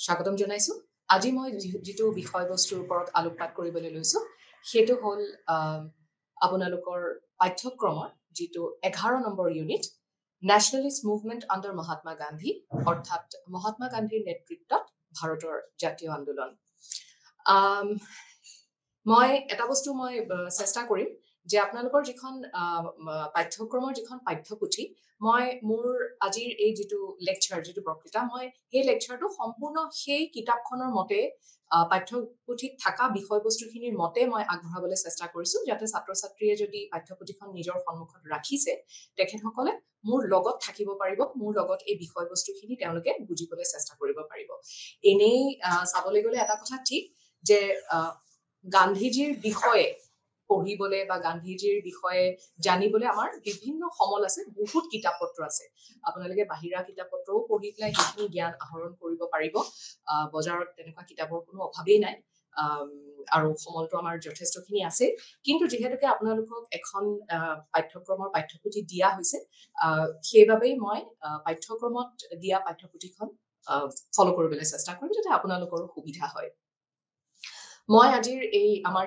স্বাগতম জনাইছো। আজি মই যেটো বিষয়বস্তুৰ ওপৰত আলোকপাত কৰিবলৈ লৈছো সেটো হল আপোনালোকৰ পাঠ্যক্ৰমৰ যেটো 11 নম্বৰ unit nationalist movement under Mahatma Gandhi অৰ্থাৎ মহাত্মা গান্ধীৰ নেতৃত্বত ভাৰতৰ জাতীয় আন্দোলন। মই এটা বস্তু মই চেষ্টা কৰিম যে আপোনালোকৰ যিখন পাঠ্যক্ৰমৰ যিখন পাঠ্যপুথি মই মোৰ আজিৰ এই যেটো লেকচাৰ যেটো বক্তৃতা মই এই লেকচাৰটো সম্পূৰ্ণ সেই কিতাপখনৰ মতে পাঠ্যপুথিত থকা বিষয়বস্তুখিনিৰ মতে মই আগবঢ়াবলৈ চেষ্টা কৰিছো যাতে ছাত্ৰ-ছাত্ৰীয়ে যদি পাঠ্যপুথিখন নিজৰ সন্মুখত ৰাখিছে তেখেতসকলে মোৰ লগত থাকিব পাৰিব, মোৰ লগত এই বিষয়বস্তুখিনি তেওঁলোকে বুজিবলৈ চেষ্টা কৰিব পাৰিব। এনেই চাবলৈ গ'লে এটা কথা ঠিক যে গান্ধীজীৰ বিষয়ে পঢ়িবলে বা গান্ধীজীৰ বিষয়ে জানিবলে আমাৰ বিভিন্ন সমল আছে, বহুত কিতাপ পত্ৰ আছে। আপোনালোকে বাহিৰা কিতাপ পত্ৰও পঢ়ি পেলাই সেইখিনি জ্ঞান আহৰণ কৰিব পাৰিব। বজাৰত তেনেকুৱা কিতাপৰ কোনো অভাৱেই নাই আৰু সমলটো আমাৰ যথেষ্টখিনি আছে। কিন্তু যেহেতুকে আপোনালোকক এখন পাঠ্যক্ৰমৰ পাঠ্যপুথি দিয়া হৈছে সেইবাবেই মই পাঠ্যক্ৰমত দিয়া পাঠ্যপুথিখন ফলো কৰিবলৈ চেষ্টা কৰিম যাতে আপোনালোকৰো সুবিধা হয়। মই আজিৰ এই আমাৰ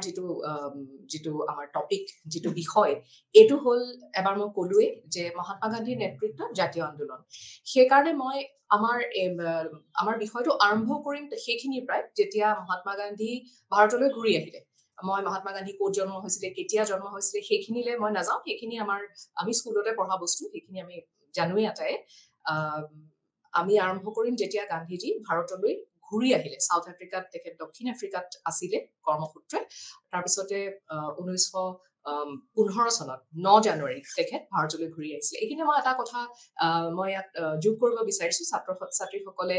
যেটো আমাৰ টপিক যেটো বিষয় এটো হল এবাৰ মই কলোৱে যে মহাত্মা গান্ধীৰ নেতৃত্বত জাতীয় আন্দোলন। সেইকাৰণে মই আমাৰ বিষয়টো আৰম্ভ কৰিম সেইখিনি প্ৰায় যেতিয়া মহাত্মা গান্ধী ভাৰতলৈ ঘূৰি আহিলে। মই মহাত্মা গান্ধী ক'ত জন্ম হৈছিলে, কেতিয়া জন্ম হৈছিলে সেইখিনিলে মই নাযাওঁ, সেইখিনি আমি স্কুলতে পঢ়া বস্তু, সেইখিনি আমি জানোৱে আটাই। আমি আৰম্ভ কৰিম যেতিয়া গান্ধীজী ভাৰতলৈ ঘূৰি আহিলে। সাউথ আফ্ৰিকাত তেখেত দক্ষিণ আফ্ৰিকাত আছিলে কৰ্মসূত্ৰে। তাৰপিছতে 1915 চনত 9 জানুৱাৰী তেখেত ভাৰতলৈ ঘূৰি আহিছিলে। এইখিনি মই এটা কথা মই ইয়াত যোগ কৰিব বিচাৰিছো, ছাত্ৰ-ছাত্ৰীসকলে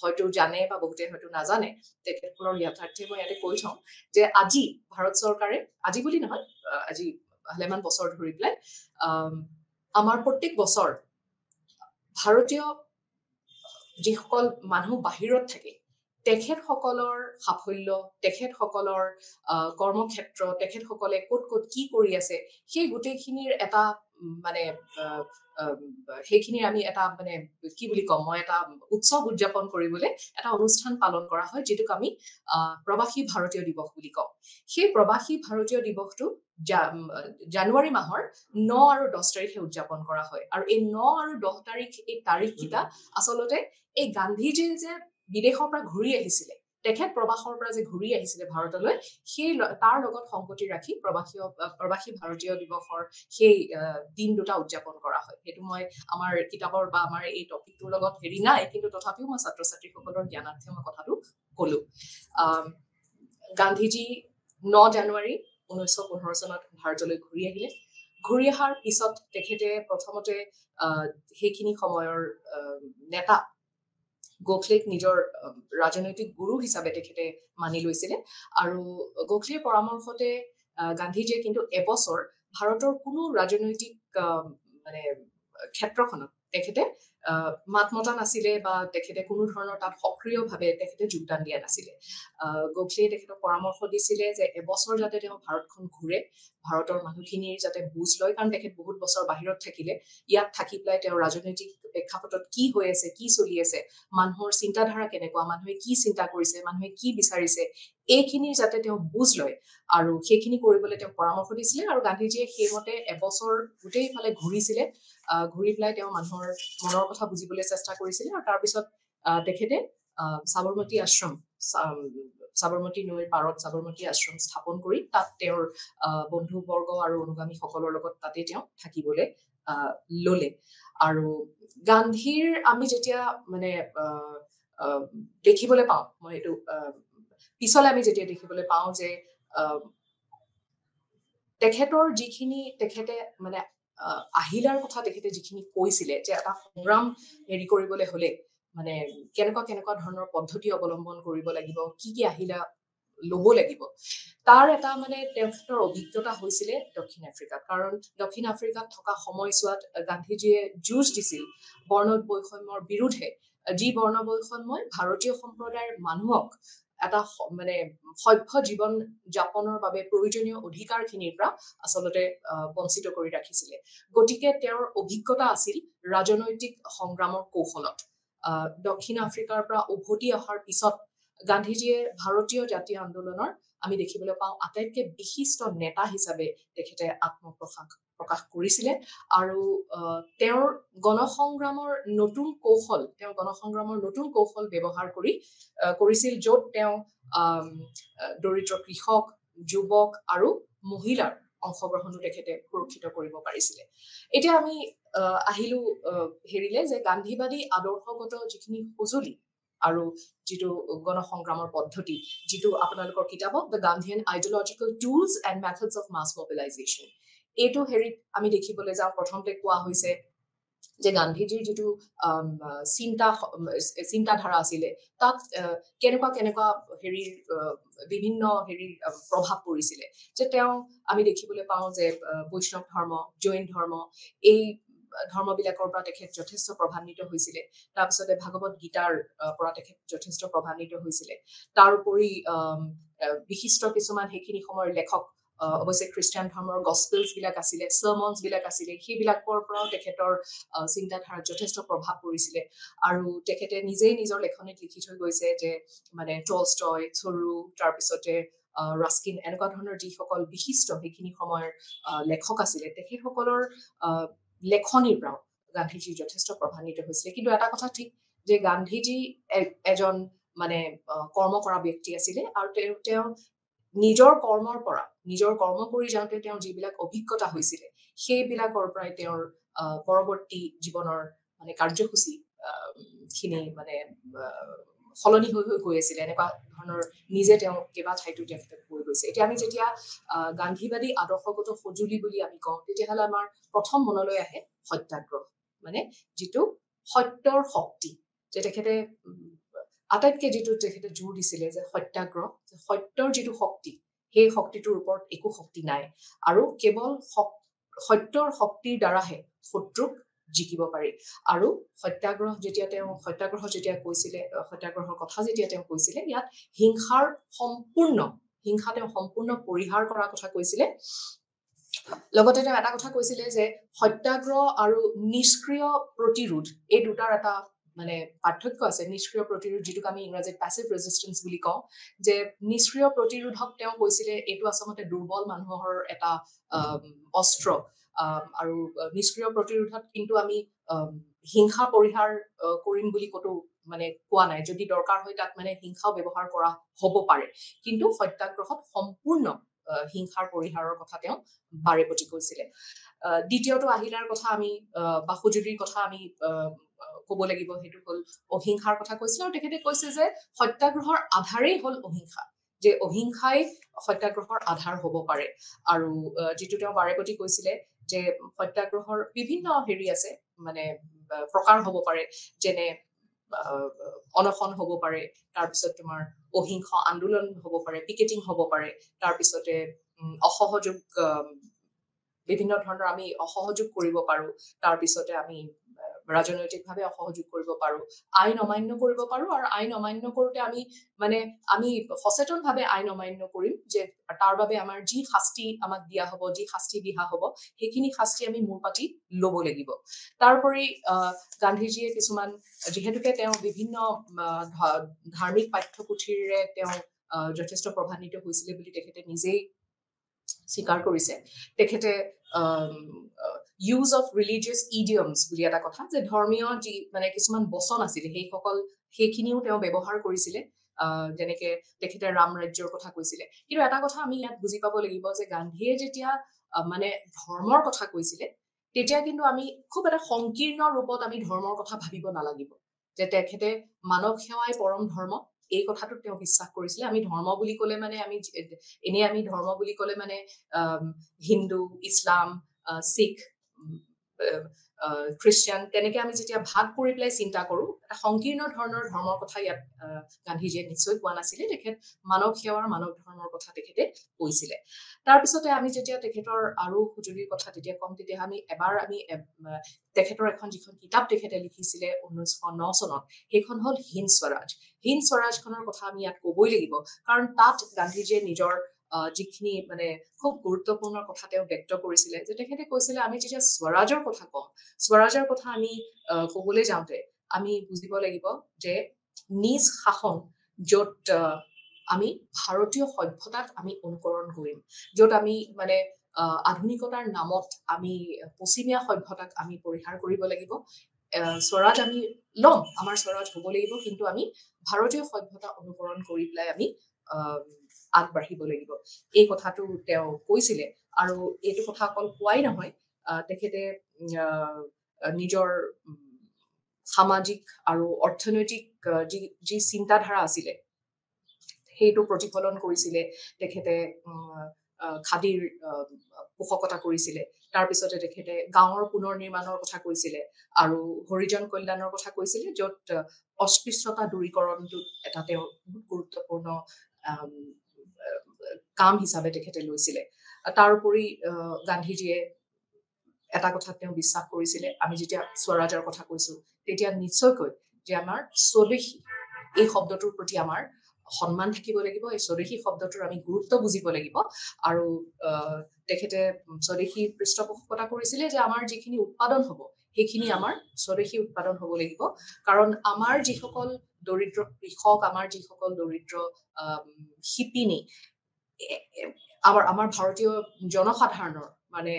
হয়তো জানে বা বহুতে হয়তো নাজানে, তেখেতসকলৰ ইয়াথাৰ্থে মই ইয়াতে কৈ থওঁ যে আজি ভাৰত চৰকাৰে, আজি বুলি নহয় আজি ভালেমান বছৰ ধৰি পেলাই আমাৰ প্ৰত্যেক বছৰ ভাৰতীয় যিসকল মানুহ বাহিৰত থাকে তেখেতসকলৰ সাফল্য, তেখেতসকলৰ কৰ্মক্ষেত্ৰ, তেখেতসকলে ক'ত ক'ত কি কৰি আছে সেই গোটেইখিনিৰ এটা মানে সেইখিনিৰ আমি এটা মানে কি বুলি কম মই এটা উৎসৱ উদযাপন কৰিবলৈ এটা অনুষ্ঠান পালন কৰা হয় যেটোক আমি প্ৰবাসী ভাৰতীয় দিৱস বুলি কওঁ। সেই প্ৰবাসী ভাৰতীয় দিৱসটো জানুৱাৰী মাহৰ 9 আৰু 10 তাৰিখে উদযাপন কৰা হয়। আৰু এই 9 আৰু 10 তাৰিখ এই তাৰিখকেইটা আচলতে এই গান্ধীজী যে বিদেশৰ পৰা ঘূৰি আহিছিলে, তেখেত প্ৰবাসৰ পৰা যে ঘূৰি আহিছিলে ভাৰতলৈ, সেই তাৰ লগত সংগতি ৰাখি প্ৰবাসী ভাৰতীয় দিৱসৰ সেই দিন দুটা উদযাপন কৰা হয়। সেইটো মই আমাৰ কিতাপৰ বা আমাৰ এই টপিকটোৰ লগত হেৰি নাই, কিন্তু তথাপিও মই ছাত্ৰ-ছাত্ৰীসকলৰ জ্ঞানাৰ্থে মই কথাটো কলো। গান্ধীজী 9 জানুৱাৰী 1915 চনত ভাৰতলৈ ঘূৰি আহিলে। ঘূৰি অহাৰ পিছত তেখেতে প্ৰথমতে সেইখিনি সময়ৰ নেতা গোখলেক নিজৰ ৰাজনৈতিক গুৰু হিচাপে তেখেতে মানি লৈছিলে আৰু গোখলেৰ পৰামৰ্শতে গান্ধীজীয়ে কিন্তু এবছৰ ভাৰতৰ কোনো ৰাজনৈতিক মানে ক্ষেত্ৰখনত তেখেতে মাত মতা নাছিলে বা তেখেতে কোনো ধৰণৰ তাত সক্ৰিয়ভাৱে তেখেতে যোগদান দিয়া নাছিলে। গোখলেয়ে তেখেতক পৰামৰ্শ দিছিলে যে এবছৰ যাতে তেওঁ ভাৰতখন ঘূৰে, ভাৰতৰ মানুহখিনিৰ যাতে বুজ লয়, কাৰণ তেখেত বহুত বছৰ বাহিৰত থাকিলে। ইয়াত থাকি পেলাই তেওঁ ৰাজনৈতিক প্ৰেক্ষাপটত কি হৈ আছে, কি চলি আছে, মানুহৰ চিন্তাধাৰা কেনেকুৱা, মানুহে কি চিন্তা কৰিছে, মানুহে কি বিচাৰিছে, এইখিনি যাতে তেওঁ বুজ লয় আৰু সেইখিনি কৰিবলৈ তেওঁ পৰামৰ্শ দিছিলে। আৰু গান্ধীজীয়ে সেইমতে এবছৰ গোটেইফালে ঘূৰিছিলে। ঘূৰি পেলাই তেওঁ মানুহৰ মনৰ কথা বুজিবলৈ চেষ্টা কৰিছিলে। আৰু তাৰপিছত তেখেতে সাবৰমতী নৈৰ পাৰত সাবৰমতী আশ্ৰম স্থাপন কৰি তাত তেওঁৰ বন্ধুবৰ্গ আৰু অনুগামীসকলৰ লগত তাতে তেওঁ থাকিবলৈ ললে। আৰু গান্ধীৰ আমি যেতিয়া মানে দেখিবলৈ পাওঁ, মই এইটো পিছলে আমি যেতিয়া দেখিবলৈ পাওঁ যে তেখেতৰ যিখিনি তেখেতে মানে আহিলাৰ কথা তেখেতে যিখিনি কৈছিলে যে এটা সংগ্ৰাম হেৰি কৰিবলৈ হলে মানে কেনেকুৱা ধৰণৰ পদ্ধতি অৱলম্বন কৰিব লাগিব, কি আহিলা লব লাগিব, তাৰ এটা মানে তেখেতৰ অভিজ্ঞতা হৈছিলে দক্ষিণ আফ্ৰিকাত। কাৰণ দক্ষিণ আফ্ৰিকাত থকা সময়ছোৱাত গান্ধীজীয়ে যুঁজ দিছিল বৰ্ণ বৈষম্যৰ বিৰুদ্ধে, যি বৰ্ণ বৈষম্যই ভাৰতীয় সম্প্ৰদায়ৰ মানুহক এটা মানে সভ্য জীৱন যাপনৰ বাবে প্ৰয়োজনীয় অধিকাৰখিনিৰ পৰা আচলতে বঞ্চিত কৰি ৰাখিছিলে গতিকে তেওঁৰ অভিজ্ঞতা আছিল ৰাজনৈতিক সংগ্ৰামৰ কৌশলত দক্ষিণ আফ্ৰিকাৰ পৰা উভতি অহাৰ পিছত গান্ধীজীয়ে ভাৰতীয় জাতীয় আন্দোলনৰ আমি দেখিবলৈ পাওঁ আটাইতকৈ বিশিষ্ট নেতা হিচাপে তেখেতে প্ৰকাশ কৰিছিলে আৰু তেওঁৰ গণসংগ্ৰামৰ নতুন কৌশল ব্যৱহাৰ কৰিছিল য'ত তেওঁ দৰিদ্ৰ কৃষক যুৱক আৰু মহিলাৰ অংশগ্ৰহণো তেখেতে সুৰক্ষিত কৰিব পাৰিছিলে এতিয়া আমি আহিলো হেৰিলে যে গান্ধীবাদী আদৰ্শগত যিখিনি সঁজুলি আৰু যিটো গণসংগ্ৰামৰ পদ্ধতি যিটো আপোনালোকৰ কিতাপত the Gandhian ideological tools and methods of mass mobilisation এইটো হেৰিত আমি দেখিবলৈ যাওঁ প্ৰথমতে কোৱা হৈছে যে গান্ধীজীৰ যিটো চিন্তাধাৰা আছিলে তাত কেনেকুৱা হেৰিৰ বিভিন্ন হেৰিৰ প্ৰভাৱ পৰিছিলে যে তেওঁ আমি দেখিবলৈ পাওঁ যে বৈষ্ণৱ ধৰ্ম জৈন ধৰ্ম এই ধৰ্মবিলাকৰ পৰা তেখেত যথেষ্ট প্ৰভাৱান্বিত হৈছিলে তাৰপিছতে ভাগৱত গীতাৰ পৰা তেখেত যথেষ্ট প্ৰভাৱান্বিত হৈছিলে তাৰোপৰি বিশিষ্ট কিছুমান সেইখিনি সময়ৰ লেখক অৱশ্যে খ্ৰীষ্টান ধৰ্মৰ গছপেলছ বিলাক আছিলে চাৰ্মনছ বিলাক আছিলে সেইবিলাকৰ পৰাও তেখেতৰ চিন্তাধাৰাত যথেষ্ট প্ৰভাৱ পৰিছিলে আৰু তেখেতে নিজেই নিজৰ লেখনিত লিখি থৈ গৈছে যে মানে টলষ্টয় থৰু তাৰপিছতে ৰাস্কিন এনেকুৱা ধৰণৰ যিসকল বিশিষ্ট সেইখিনি সময়ৰ লেখক আছিলে তেখেতসকলৰ লেখনিৰ পৰাও গান্ধীজী যথেষ্ট প্ৰভাৱান্বিত হৈছিলে কিন্তু এটা কথা ঠিক যে গান্ধীজী এজন মানে কৰ্ম কৰা ব্যক্তি আছিলে আৰু তেওঁ নিজৰ কৰ্ম কৰি যাওঁতে তেওঁৰ যিবিলাক অভিজ্ঞতা হৈছিলে সেইবিলাকৰ পৰাই তেওঁৰ পৰৱৰ্তী জীৱনৰ মানে কাৰ্যসূচী খিনি মানে সলনি হৈ গৈ আছিলে এনেকুৱা ধৰণৰ নিজে তেওঁ কেইবা ঠাইতো তেখেতে কৈ গৈছে এতিয়া আমি যেতিয়া গান্ধীবাদী আদৰ্শগত সঁজুলি বুলি আমি কওঁ তেতিয়াহ'লে আমাৰ প্ৰথম মনলৈ আহে সত্যাগ্ৰহ মানে যিটো সত্যৰ শক্তি যে তেখেতে আটাইতকৈ যিটো তেখেতে জোৰ দিছিলে যে সত্যাগ্ৰহ সত্যৰ যিটো শক্তি সেই শক্তিটোৰ ওপৰত একো শক্তি নাই আৰু কেৱল সত্যৰ শক্তিৰ দ্বাৰাহে শত্ৰুক জিকিব পাৰি আৰু সত্যাগ্ৰহ যেতিয়া কৈছিলে সত্যাগ্ৰহৰ কথা যেতিয়া তেওঁ কৈছিলে ইয়াত হিংসা তেওঁ সম্পূৰ্ণ পৰিহাৰ কৰাৰ কথা কৈছিলে লগতে তেওঁ এটা কথা কৈছিলে যে সত্যাগ্ৰহ আৰু নিষ্ক্ৰিয় প্ৰতিৰোধ এই দুটাৰ এটা মানে পাৰ্থক্য আছে নিষ্ক্ৰিয় প্ৰতিৰোধ যিটোক আমি ইংৰাজীত পেছিভ ৰেজিষ্টেন্স বুলি কওঁ যে নিষ্ক্ৰিয় প্ৰতিৰোধক তেওঁ কৈছিলে এইটো আচলতে দুৰ্বল মানুহৰ এটা অস্ত্ৰ আৰু নিষ্ক্ৰিয় প্ৰতিৰোধত কিন্তু আমি হিংসা পৰিহাৰ কৰিম বুলি ক'তো মানে কোৱা নাই যদি দৰকাৰ হয় তাত মানে হিংসাও ব্যৱহাৰ কৰা হ'ব পাৰে কিন্তু সত্যাগ্ৰহত সম্পূৰ্ণ হিংসাৰ পৰিহাৰৰ কথা তেওঁ বাৰে প্ৰতি কৈছিলে দ্বিতীয়টো আহিলাৰ কথা আমি বা সঁজুলিৰ কথা আমি ক'ব লাগিব সেইটো হ'ল অহিংসাৰ কথা কৈছিলে আৰু তেখেতে কৈছে যে সত্যাগ্ৰহৰ আধাৰেই হ'ল অহিংসা যে অহিংসাই সত্যাগ্ৰহৰ আধাৰ হ'ব পাৰে আৰু যিটো তেওঁ বাৰে প্ৰতি কৈছিলে যে সত্যাগ্ৰহৰ বিভিন্ন হেৰি আছে মানে প্ৰকাৰ হ'ব পাৰে যেনে অনশন হ'ব পাৰে তাৰপিছত তোমাৰ অহিংস আন্দোলন হ'ব পাৰে পিকেটিং হ'ব পাৰে তাৰপিছতে অসহযোগ বিভিন্ন ধৰণৰ আমি অসহযোগ কৰিব পাৰো তাৰপিছতে আমি ৰাজনৈতিকভাৱে অসহযোগ কৰিব পাৰো আইন অমান্য কৰিব পাৰো আৰু আইন অমান্য কৰোতে আমি সচেতনভাৱে আইন অমান্য কৰিম যে তাৰ বাবে আমাৰ যি শাস্তি আমাক দিয়া হ'ব যি শাস্তি বিহা হ'ব সেইখিনি শাস্তি আমি মূৰ পাতি ল'ব লাগিব তাৰোপৰি গান্ধীজীয়ে কিছুমান যিহেতুকে তেওঁ বিভিন্ন ধাৰ্মিক পাঠ্যপুথিৰে তেওঁ যথেষ্ট প্ৰভাৱান্বিত হৈছিলে বুলি তেখেতে নিজেই স্বীকাৰ কৰিছে তেখেতে ইউজ অফ ৰিলিজিয়াছ ইডিয়মছ বুলি এটা কথা যে ধৰ্মীয় যি মানে কিছুমান বচন আছিলে সেইখিনিও তেওঁ ব্যৱহাৰ কৰিছিলে যেনেকে তেখেতে ৰাম ৰাজ্যৰ কথা কৈছিলে কিন্তু এটা কথা আমি ইয়াত বুজি পাব লাগিব যে গান্ধীয়ে যেতিয়া মানে ধৰ্মৰ কথা কৈছিলে তেতিয়া কিন্তু আমি খুব এটা সংকীৰ্ণ ৰূপত আমি ধৰ্মৰ কথা ভাবিব নালাগিব যে তেখেতে মানৱ সেৱাই পৰম ধৰ্ম এই কথাটো তেওঁ বিশ্বাস কৰিছিলে আমি ধৰ্ম বুলি ক'লে মানে আমি ধৰ্ম বুলি ক'লে মানে হিন্দু ইছলাম শিখ খ্ৰীষ্টিয়ান তেনেকে আমি যেতিয়া ভাগ কৰি পেলাই চিন্তা কৰোঁ এটা সংকীৰ্ণ ধৰণৰ ধৰ্মৰ কথা ইয়াত গান্ধীজীয়ে নিশ্চয় কোৱা নাছিলে তেখেত মানৱ সেৱাৰ মানৱ ধৰ্মৰ কথা তেখেতে কৈছিলে তাৰপিছতে আমি যেতিয়া তেখেতৰ আৰু সঁজুলিৰ কথা তেতিয়া ক'ম তেতিয়া আমি তেখেতৰ এখন যিখন কিতাপ তেখেতে লিখিছিলে 1909 চনত সেইখন হ'ল হিন্দ স্বৰাজখনৰ কথা আমি ইয়াত ক'বই লাগিব কাৰণ তাত গান্ধীজীয়ে নিজৰ যিখিনি মানে খুব গুৰুত্বপূৰ্ণ কথা তেওঁ ব্যক্ত কৰিছিলে যে তেখেতে কৈছিলে আমি যেতিয়া স্বৰাজৰ কথা কম স্বৰাজৰ কথা আমি ক'বলৈ যাওঁতে আমি বুজিব লাগিব যে নিজ শাসন য'ত আমি ভাৰতীয় সভ্যতাক আমি অনুকৰণ কৰিম য'ত আমি মানে আধুনিকতাৰ নামত আমি পশ্চিমীয়া সভ্যতাক আমি পৰিহাৰ কৰিব লাগিব স্বৰাজ আমি ল'ম আমাৰ স্বৰাজ হ'ব লাগিব কিন্তু আমি ভাৰতীয় সভ্যতা অনুকৰণ কৰি পেলাই আমি আগবাঢ়িব লাগিব এই কথাটো তেওঁ কৈছিলে আৰু এইটো কথা অকল কোৱাই নহয় তেখেতে নিজৰ সামাজিক আৰু অৰ্থনৈতিক যি চিন্তাধাৰা আছিলে সেইটো প্ৰতিফলন কৰিছিলে তেখেতে খাদীৰ পোষকতা কৰিছিলে তাৰপিছতে তেখেতে গাঁৱৰ পুনৰ নিৰ্মাণৰ কথা কৈছিলে আৰু হৰিজন কল্যাণৰ কথা কৈছিলে য'ত অস্পৃশ্যতা দূৰীকৰণটো এটা তেওঁৰ বহুত গুৰুত্বপূৰ্ণ কাম হিচাপে তেখেতে লৈছিলে তাৰোপৰি গান্ধীজীয়ে এটা কথাত তেওঁ বিশ্বাস কৰিছিলে আমি যেতিয়া স্বৰাজৰ কথা কৈছো তেতিয়া নিশ্চয়কৈ যে আমাৰ স্বদেশী এই শব্দটোৰ প্ৰতি আমাৰ সন্মান থাকিব লাগিব এই স্বদেশী শব্দটোৰ আমি গুৰুত্ব বুজিব লাগিব আৰু তেখেতে স্বদেশী পৃষ্ঠপোষকতা কৰিছিলে যে আমাৰ যিখিনি উৎপাদন হ'ব সেইখিনি আমাৰ স্বদেশী উৎপাদন হ'ব লাগিব কাৰণ আমাৰ যিসকল দৰিদ্ৰ কৃষক আমাৰ যিসকল দৰিদ্ৰ শিপিনী আমাৰ ভাৰতীয় জনসাধাৰণৰ মানে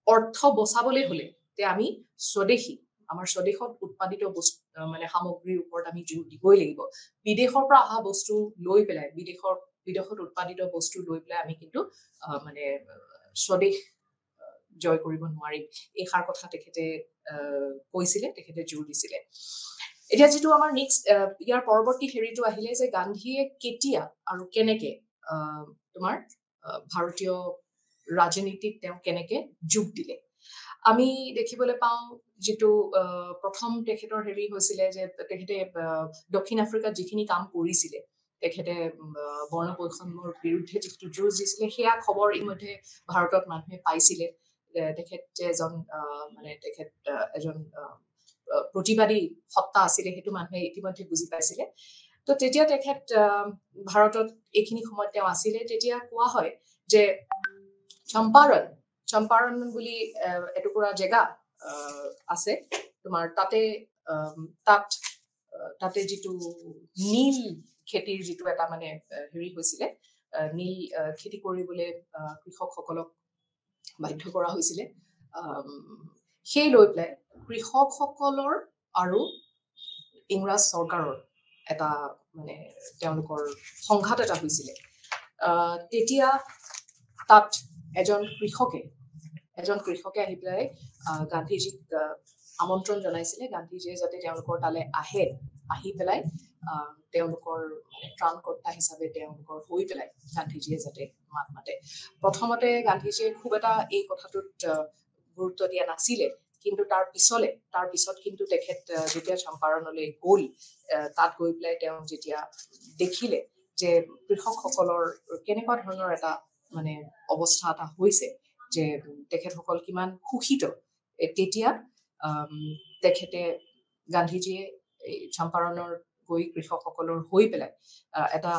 অৰ্থ বচাবলৈ হলে যে আমি স্বদেশী আমাৰ স্বদেশত উৎপাদিত বস্তু মানে সামগ্ৰীৰ ওপৰত আমি জোৰ দিবই লাগিব বিদেশৰ পৰা অহা বস্তু লৈ পেলাই বিদেশত উৎপাদিত বস্তু লৈ পেলাই আমি কিন্তু মানে স্বদেশ জয় কৰিব নোৱাৰিম এই সাৰ কথা তেখেতে কৈছিলে তেখেতে জোৰ দিছিলে এতিয়া যিটো আমাৰ নেক্সট ইয়াৰ পৰৱৰ্তী হেৰিটো আহিলে যে গান্ধীয়ে কেতিয়া আৰু কেনেকে তোমাৰ ভাৰতীয় ৰাজনীতিত তেওঁ কেনেকে যোগ দিলে আমি দেখিবলৈ পাওঁ যিটো প্ৰথম তেখেতৰ হেৰি হৈছিলে যে তেখেতে দক্ষিণ আফ্ৰিকাত যিখিনি কাম কৰিছিলে তেখেতে বৰ্ণ বৈষম্যৰ বিৰুদ্ধে যিটো যুঁজ দিছিলে সেয়া খবৰ ইতিমধ্যে ভাৰতত মানুহে পাইছিলে তেখেত যে এজন মানে তেখেত এজন প্ৰতিবাদী সত্তা আছিলে সেইটো মানুহে ইতিমধ্যে বুজি পাইছিলে তো তেতিয়া তেখেত ভাৰতত এইখিনি সময়ত তেওঁ আছিলে তেতিয়া কোৱা হয় যে চম্পাৰণ বুলি এটুকুৰা জেগা আছে তোমাৰ তাতে যিটো নীল খেতিৰ যিটো এটা মানে হেৰি হৈছিলে নীল খেতি কৰিবলৈ কৃষকসকলক বাধ্য কৰা হৈছিলে সেই লৈ পেলাই কৃষকসকলৰ আৰু ইংৰাজ চৰকাৰৰ এটা মানে তেওঁলোকৰ সংঘাত এটা হৈছিলে তেতিয়া তাত এজন কৃষকে আহি পেলাই গান্ধীজীক আমন্ত্ৰণ জনাইছিলে গান্ধীজীয়ে যাতে তেওঁলোকৰ তালৈ আহি পেলাই তেওঁলোকৰ ত্ৰাণকৰ্তা হিচাপে তেওঁলোকৰ হৈ পেলাই গান্ধীজীয়ে যাতে মাত মাতে প্ৰথমতে গান্ধীজীয়ে খুব এটা এই কথাটোত গুৰুত্ব দিয়া নাছিলে কিন্তু তাৰ পিছত কিন্তু তেখেত যেতিয়া চম্পাৰণলৈ গ'ল তাত গৈ পেলাই তেওঁ যেতিয়া দেখিলে যে কৃষকসকলৰ কেনেকুৱা ধৰণৰ এটা মানে অৱস্থা এটা হৈছে যে তেখেতসকল কিমান শোষিত তেতিয়া তেখেতে গান্ধীজীয়ে চম্পাৰণৰ গৈ কৃষকসকলৰ হৈ পেলাই এটা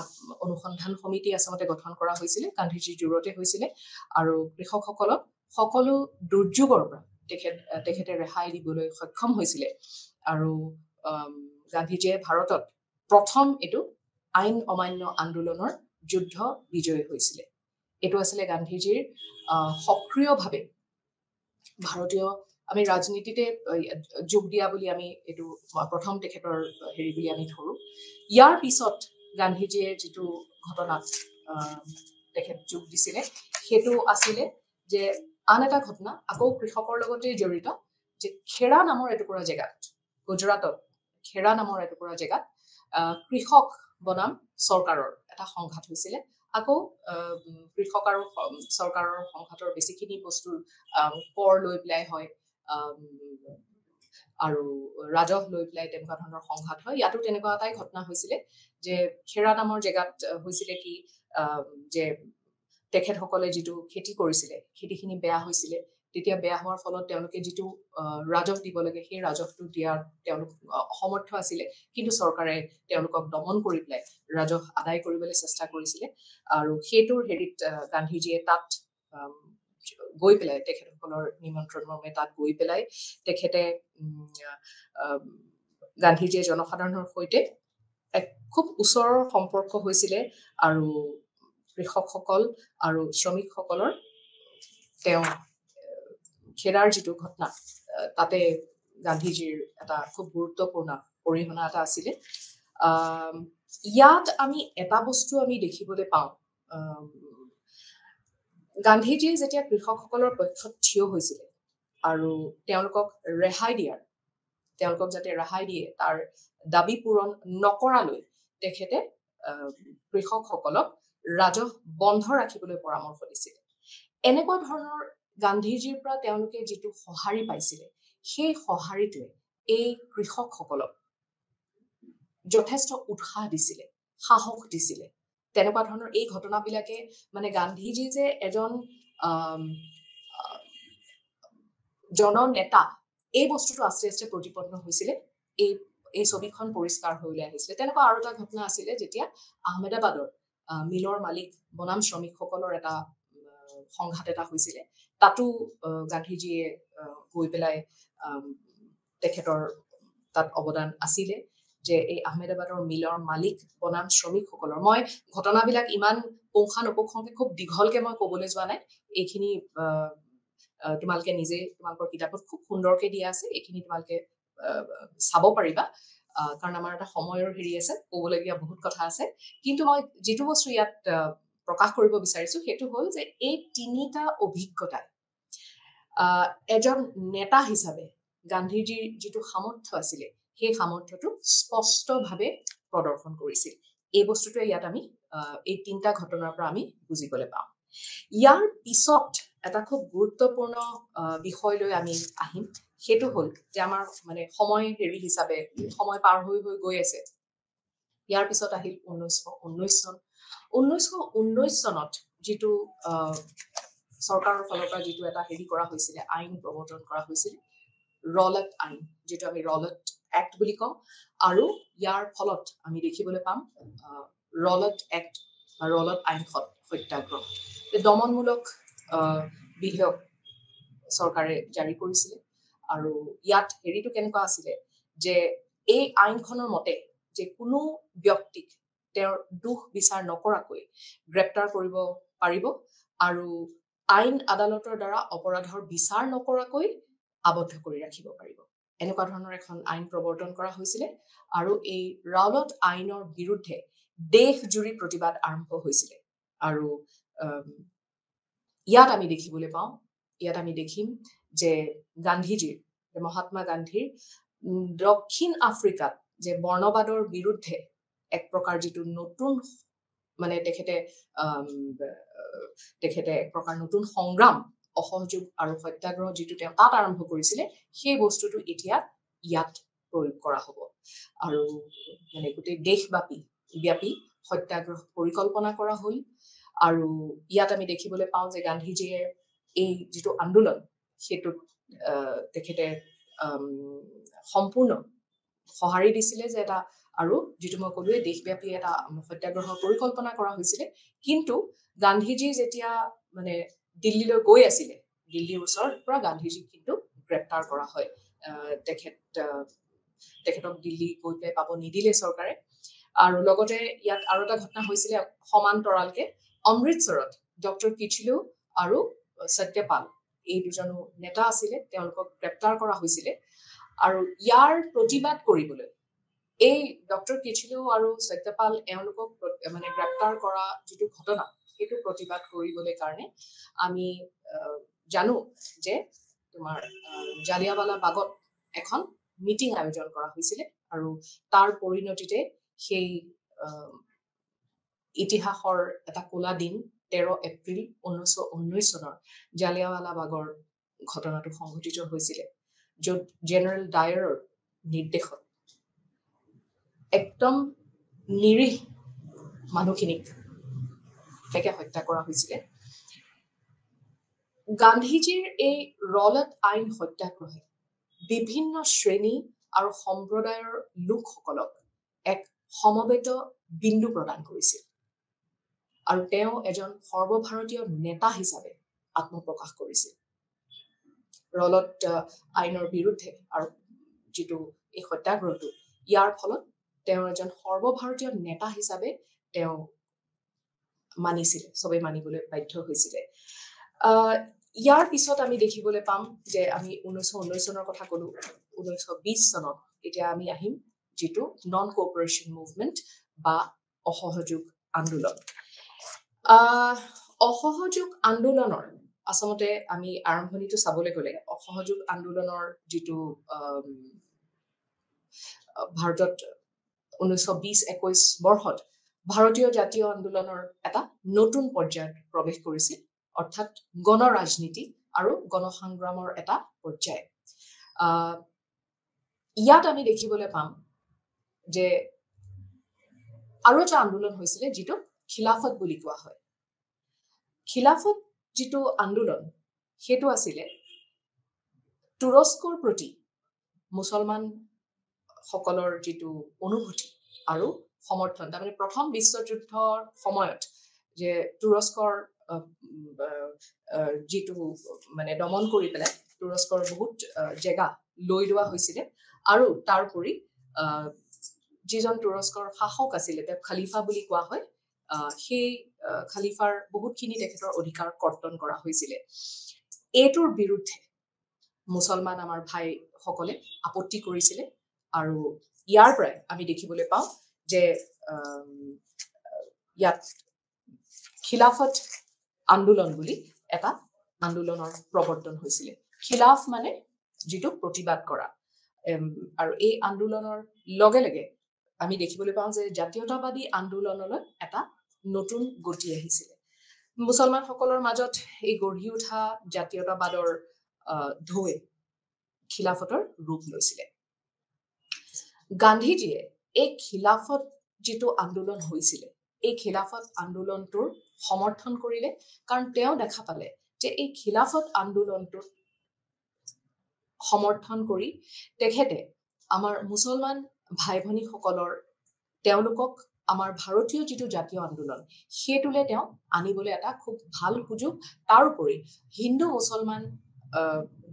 অনুসন্ধান সমিতি আচলতে গঠন কৰা হৈছিলে গান্ধীজীৰ জোৰতে হৈছিলে আৰু কৃষকসকলক সকলো দুৰ্যোগৰ পৰা তেখেতে ৰেহাই দিবলৈ সক্ষম হৈছিলে আৰু গান্ধীজীয়ে ভাৰতত প্ৰথম এইটো আইন অমান্য আন্দোলনৰ যুদ্ধ বিজয়ী হৈছিলে এইটো আছিলে গান্ধীজীৰ সক্ৰিয়ভাৱে ভাৰতীয় আমি ৰাজনীতিতে যোগ দিয়া বুলি আমি এইটো প্ৰথম তেখেতৰ হেৰি বুলি আমি ধৰো ইয়াৰ পিছত গান্ধীজীয়ে যিটো ঘটনাত তেখেত যোগ দিছিলে সেইটো আছিলে যে আন এটা ঘটনা আকৌ কৃষকৰ লগতে জড়িত যে খেৰা নামৰ এটুকুৰা জেগাত গুজৰাটত খেৰা নামৰ এটুকুৰা জেগাত কৃষক বনাম চৰকাৰৰ এটা সংঘাত হৈছিলে আকৌ কৃষক আৰু চৰকাৰৰ সংঘাতৰ বেছিখিনি বস্তুৰ কৰ লৈ পেলাই হয় আৰু ৰাজহ লৈ পেলাই তেনেকুৱা ধৰণৰ সংঘাত হয় ইয়াতো তেনেকুৱা এটাই ঘটনা হৈছিলে যে খেৰা নামৰ জেগাত হৈছিলে কি যে তেখেতসকলে যিটো খেতি কৰিছিলে খেতিখিনি বেয়া হৈছিলে তেতিয়া বেয়া হোৱাৰ ফলত তেওঁলোকে যিটো ৰাজহ দিব লাগে সেই ৰাজহটো দিয়াৰ তেওঁলোক অসমৰ্থ আছিলে কিন্তু চৰকাৰে তেওঁলোকক দমন কৰি পেলাই ৰাজহ আদায় কৰিবলৈ চেষ্টা কৰিছিলে আৰু সেইটোৰ হেৰিত গান্ধীজীয়ে তাত গৈ পেলাই তেখেতসকলৰ নিমন্ত্ৰণ মৰ্মে তাত গৈ পেলাই তেখেতে গান্ধীজীয়ে জনসাধাৰণৰ সৈতে এক খুব ওচৰৰ সম্পৰ্ক হৈছিলে আৰু কৃষকসকল আৰু শ্ৰমিকসকলৰ তেওঁ খেৰাৰ যিটো ঘটনা তাতে গান্ধীজীৰ এটা খুব গুৰুত্বপূৰ্ণ অৰিহণা এটা আছিলে ইয়াত আমি এটা বস্তু আমি দেখিবলৈ পাওঁ গান্ধীজীয়ে যেতিয়া কৃষকসকলৰ পক্ষত থিয় হৈছিলে আৰু তেওঁলোকক যাতে ৰেহাই দিয়ে তাৰ দাবী পূৰণ নকৰালৈ তেখেতে কৃষকসকলক ৰাজহ বন্ধ ৰাখিবলৈ পৰামৰ্শ দিছিলে এনেকুৱা ধৰণৰ গান্ধীজীৰ পৰা তেওঁলোকে যিটো সঁহাৰি পাইছিলে সেই সঁহাৰিটোৱে এই কৃষকসকলক যথেষ্ট উৎসাহ দিছিলে সাহস দিছিলে তেনেকুৱা ধৰণৰ এই ঘটনাবিলাকে মানে গান্ধীজী যে এজন জননেতা এই বস্তুটো আস্তে আস্তে প্ৰতিপন্ন হৈছিলে এই ছবিখন পৰিষ্কাৰ হৈ ওলাই আহিছিলে তেনেকুৱা আৰু এটা ঘটনা আছিলে যেতিয়া আহমেদাবাদৰ মিলৰ মালিক বনাম শ্ৰমিকসকলৰ এটা সংঘাত এটা হৈছিলে তাতো গান্ধীজীয়ে গৈ পেলাই তেখেতৰ তাত অৱদান আছিলে যে এই আহমেদাবাদৰ মিলৰ মালিক বনাম শ্ৰমিকসকলৰ মই ঘটনাবিলাক ইমান পুংখানুপুংখকে খুব দীঘলকে মই ক'বলৈ যোৱা নাই এইখিনি তোমালোকে নিজে তোমালোকৰ কিতাপত খুব সুন্দৰকে দিয়া আছে এইখিনি তোমালোকে চাব পাৰিবা কাৰণ আমাৰ এটা সময়ৰ হেৰি আছে ক'বলগীয়া বহুত কথা আছে কিন্তু মই যিটো বস্তু ইয়াত প্ৰকাশ কৰিব বিচাৰিছো সেইটো হ'ল যে এই তিনিটা অভিজ্ঞতাই এজন নেতা হিচাপে গান্ধীজীৰ যিটো সামৰ্থ্য আছিলে সেই সামৰ্থ্যটো স্পষ্টভাৱে প্ৰদৰ্শন কৰিছিল এই বস্তুটোৱে ইয়াত আমি এই তিনিটা ঘটনাৰ পৰা আমি বুজিবলৈ পাওঁ ইয়াৰ পিছত এটা খুব গুৰুত্বপূৰ্ণ বিষয় লৈ আমি আহিম সেইটো হ'ল যে আমাৰ মানে সময় হেৰি হিচাপে সময় পাৰ হৈ গৈ আছে ইয়াৰ পিছত আহিল 1919 চন 1919 চনত যিটো চৰকাৰৰ ফালৰ পৰা যিটো এটা হেৰি কৰা হৈছিলে আইন প্ৰৱৰ্তন কৰা হৈছিল ৰলেট আইন যেটো আমি ৰলেট এক্ট বুলি কওঁ আৰু ইয়াৰ ফলত আমি দেখিবলৈ পাম ৰলেট এক্ট বা ৰলেট আইন সত্যাগ্ৰহ দমনমূলক বিধেয়ক চৰকাৰে জাৰি কৰিছিলে আৰু ইয়াত হেৰিটো কেনেকুৱা আছিলে যে এই আইনখনৰ মতে যে কোনো ব্যক্তিক তেওঁৰ দুখ বিচাৰ নকৰাকৈ গ্ৰেপ্তাৰ কৰিব পাৰিব আৰু আইন আদালতৰ দ্বাৰা অপৰাধৰ বিচাৰ নকৰাকৈ আবদ্ধ কৰি ৰাখিব পাৰিব এনেকুৱা ধৰণৰ এখন আইন প্ৰৱৰ্তন কৰা হৈছিলে আৰু এই ৰাউলট আইনৰ বিৰুদ্ধে দেশজুৰি প্ৰতিবাদ আৰম্ভ হৈছিলে আৰু ইয়াত আমি দেখিম যে গান্ধীজীৰ মহাত্মা গান্ধীৰ দক্ষিণ আফ্ৰিকাত যে বৰ্ণবাদৰ বিৰুদ্ধে এক প্ৰকাৰ যিটো নতুন মানে তেখেতে এক প্ৰকাৰ নতুন সংগ্ৰাম অসহযোগ আৰু সত্যাগ্ৰহ যিটো তেওঁ তাত আৰম্ভ কৰিছিলে সেই বস্তুটো এতিয়া ইয়াত প্ৰয়োগ কৰা হ'ব আৰু মানে গোটেই দেশব্যাপী সত্যাগ্ৰহ পৰিকল্পনা কৰা হ'ল আৰু ইয়াত আমি দেখিবলৈ পাওঁ যে গান্ধীজীয়ে এই যিটো আন্দোলন সেইটোত তেখেতে সম্পূৰ্ণ সঁহাৰি দিছিলে যে এটা আৰু যিটো মই ক'লোৱে দেশব্যাপী এটা সত্যাগ্ৰহৰ পৰিকল্পনা কৰা হৈছিলে কিন্তু গান্ধীজী যেতিয়া মানে দিল্লীলৈ গৈ আছিলে দিল্লীৰ ওচৰৰ পৰা গান্ধীজীক কিন্তু গ্ৰেপ্তাৰ কৰা হয় তেখেতক দিল্লী গৈ পেলাই পাব নিদিলে চৰকাৰে আৰু লগতে ইয়াত আৰু এটা ঘটনা হৈছিলে সমান্তৰালকে অমৃতসৰত ডক্টৰ কিচলু আৰু সত্যপাল এই দুজনো নেতা আছিলে তেওঁলোকক গ্ৰেপ্তাৰ কৰা হৈছিলে আৰু ইয়াৰ প্ৰতিবাদ কৰিবলৈ এই ডক্টৰ কিচলু আৰু সত্যপাল এওঁলোকক মানে গ্ৰেপ্তাৰ কৰা যিটো ঘটনা সেইটো প্ৰতিবাদ কৰিবলৈ কাৰণে আমি জানো যে তোমাৰ জালিয়াৱালা বাগত এখন মিটিং আয়োজন কৰা হৈছিলে আৰু তাৰ পৰিণতিতে সেই ইতিহাসৰ এটা কোলা দিন 13 এপ্ৰিল 1919 চনৰ জালিয়াৱালা বাগৰ ঘটনাটো সংঘটিত হৈছিলে য'ত জেনেৰেল ডায়াৰৰ নিৰ্দেশত একদম নিৰীহ মানুহখিনিক হত্যা কৰা হৈছিলে গান্ধীজীৰ এই ৰলত আইন সত্যাগ্ৰহে বিভিন্ন শ্ৰেণী আৰু সম্প্ৰদায়ৰ লোকসকলক এক সমবেত বিন্দু প্ৰদান কৰিছিল আৰু তেওঁ এজন সৰ্বভাৰতীয় নেতা হিচাপে আত্মপ্ৰকাশ কৰিছিল ৰলত আইনৰ বিৰুদ্ধে আৰু যিটো এই সত্যাগ্ৰহটো ইয়াৰ ফলত তেওঁ এজন সৰ্বভাৰতীয় নেতা হিচাপে তেওঁ মানিছিলে সবে মানিবলৈ বাধ্য হৈছিলে ইয়াৰ পিছত আমি দেখিবলৈ পাম যে আমি 1919 চনৰ কথা কলো 1920 চনত এতিয়া আমি আহিম যেটো নন কোঅপাৰেশন মুভমেন্ট বা অসহযোগ আন্দোলন অসহযোগ আন্দোলনৰ আসলতে আমি আৰম্ভণিটো চাবলৈ গলে অসহযোগ আন্দোলনৰ যেটো ভাৰতত 1920-21 বৰ্ষত ভাৰতীয় জাতীয় আন্দোলনৰ এটা নতুন পৰ্যায়ত প্ৰৱেশ কৰিছিল অৰ্থাৎ গণৰাজনীতি আৰু গণসংগ্ৰামৰ এটা পৰ্যায় ইয়াত আমি দেখিবলৈ পাম যে আৰু এটা আন্দোলন হৈছিল যেটো খিলাফত বুলি কোৱা হয় খিলাফত যেটো আন্দোলন হেতু আছিল তুৰস্কৰ প্ৰতি মুছলমান সকলৰ যেটো অনুভূতি আৰু সমৰ্থন তাৰমানে প্ৰথম বিশ্বযুদ্ধৰ সময়ত যে তুৰস্কৰ যেটো মানে দমন কৰি পেলাই তুৰস্কৰ বহুত জায়গা লৈ লোৱা হৈছিল আৰু তাৰপৰি যিজন তুৰস্কৰ শাসক আছিল তেওঁ খলিফা বুলি কোৱা হয় সেই খলিফাৰ বহুতখিনি তেখেতৰ অধিকাৰ কৰ্তন কৰা হৈছিল এটোৰ বিৰুদ্ধে মুছলমান আমাৰ ভাই সকলে আপত্তি কৰিছিল আৰু ইয়াৰ পৰাই আমি দেখিবলৈ পাওঁ যে ইয়াত খিলাফত আন্দোলন বুলি এটা আন্দোলনৰ প্ৰৱৰ্তন হৈছিল খিলাফ মানে যেটো প্ৰতিবাদ কৰা আৰু এই আন্দোলনৰ লগে লগে আমি দেখিবলৈ পাওঁ যে জাতীয়তাবাদী আন্দোলনলৈ এটা নতুন গতি আহিছিল মুছলমান সকলৰ মাজত এই গঢ়ি উঠা জাতীয়তাবাদৰ ঢৌৱে খিলাফতৰ ৰূপ লৈছিল গান্ধীজীয়ে এই খিলাফত যেটো আন্দোলন হৈছিল এই খিলাফত আন্দোলনটোৰ সমৰ্থন কৰিলে কাৰণ তেওঁ দেখা পালে যে এই খিলাফত আন্দোলনটোৰ সমৰ্থন কৰি তেখেতে আমাৰ মুছলমান ভাই ভনী সকলৰ তেওঁলোকক আমাৰ ভাৰতীয় যেটো জাতীয় আন্দোলন হেতুলে তেওঁ আনিবলৈ এটা খুব ভাল সুযোগ তাৰ উপৰি হিন্দু মুছলমান